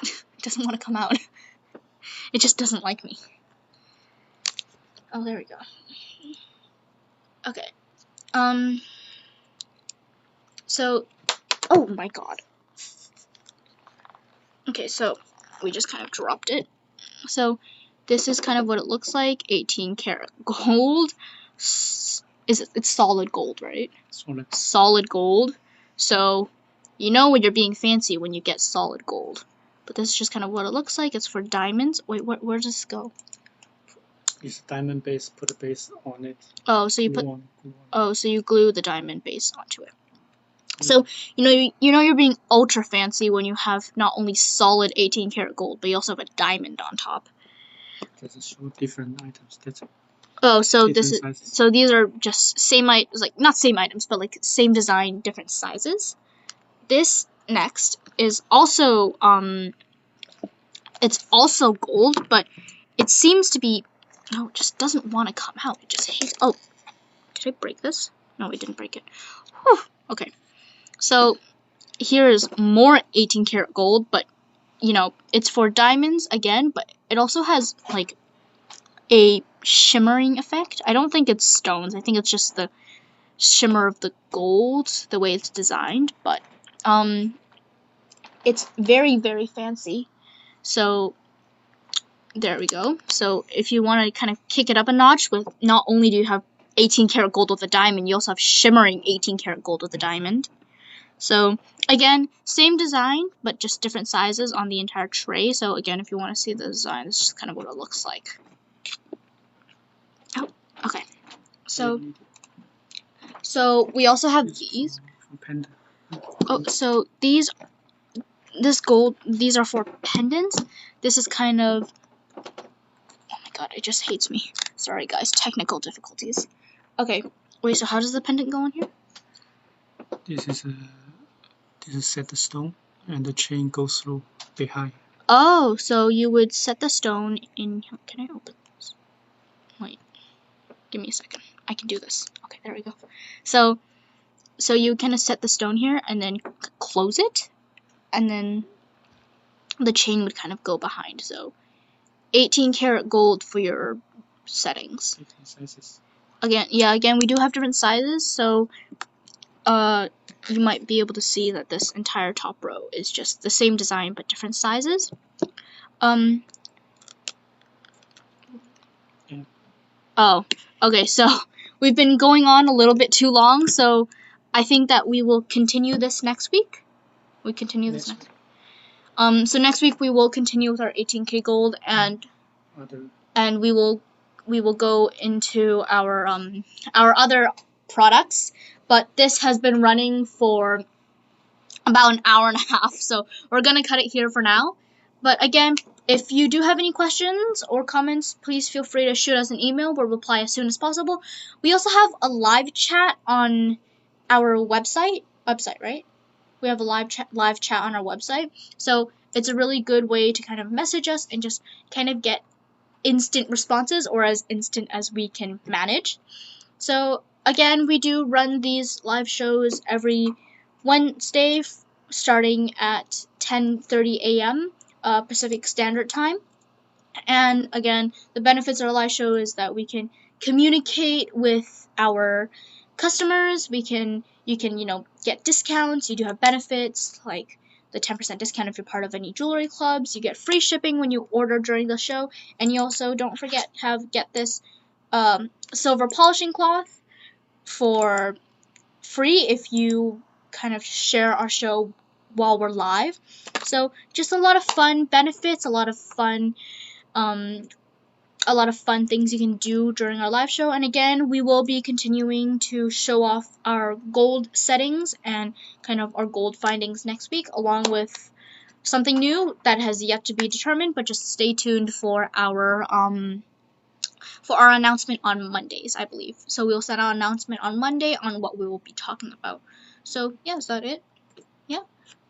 It doesn't want to come out. It just doesn't like me. Oh, there we go. Okay. So, oh my god. Okay, so we just kind of dropped it. So this is kind of what it looks like. 18 karat gold. It's solid gold, right? Solid. Solid gold. So You know when you're being fancy when you get solid gold. But this is just kind of what it looks like. It's for diamonds. Wait, where does this go? It's diamond base. Put a base on it. Oh, so you Glue put. on. Oh, so you glue the diamond base onto it. So you know you're being ultra fancy when you have not only solid 18 karat gold, but you also have a diamond on top. Does it show different items? That's Oh, so different this is sizes. so these are just same items, like not same items, but like same design, different sizes. This next is also it's also gold, but it seems to be it just doesn't want to come out. It just hates. Oh, did I break this? No, we didn't break it. Whew. Okay, so here is more 18 karat gold, but you know it's for diamonds again, but it also has like a shimmering effect. I don't think it's stones. I think it's just the shimmer of the gold, the way it's designed, but it's very, very fancy. So there we go. So if you want to kind of kick it up a notch with, not only do you have 18 karat gold with a diamond, you also have shimmering 18 karat gold with a diamond. So again, same design, but just different sizes on the entire tray. So again, if you want to see the design, this is kind of what it looks like. Oh, okay. So we also have these. Oh, so these are for pendants. This is kind of, oh my god, it just hates me. Sorry guys, technical difficulties. Okay, wait, so how does the pendant go on here? This is set the stone, and the chain goes through behind. Oh, so you would set the stone in. Can I open this? Wait, give me a second. I can do this. Okay, there we go. So you kind of set the stone here, and then close it, and then the chain would kind of go behind. So 18 karat gold for your settings. Different sizes. Again, we do have different sizes, so you might be able to see that this entire top row is just the same design but different sizes. Oh, okay, so we've been going on a little bit too long, so I think that we will continue this next week. So next week we will continue with our 18K gold, and we will go into our other products. But this has been running for about an hour and a half, so we're gonna cut it here for now. But again, if you do have any questions or comments, please feel free to shoot us an email. We'll reply as soon as possible. We also have a live chat on our website, right? We have a live chat on our website, so it's a really good way to kind of message us and just kind of get instant responses, or as instant as we can manage. So again, we do run these live shows every Wednesday starting at 10:30 a.m. Pacific Standard Time. And again, the benefits of our live show is that we can communicate with our customers. You can get discounts. You do have benefits like the 10% discount if you're part of any jewelry clubs. You get free shipping when you order during the show, and you also, don't forget, get this silver polishing cloth for free if you kind of share our show while we're live. So just a lot of fun benefits, a lot of fun things you can do during our live show. And again, we will be continuing to show off our gold settings and kind of our gold findings next week, along with something new that has yet to be determined, but just stay tuned for our announcement on Mondays, I believe. So we'll send out an announcement on Monday on what we will be talking about. So yeah, is that it? Yeah.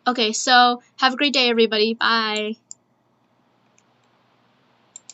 Okay, so have a great day, everybody. Bye.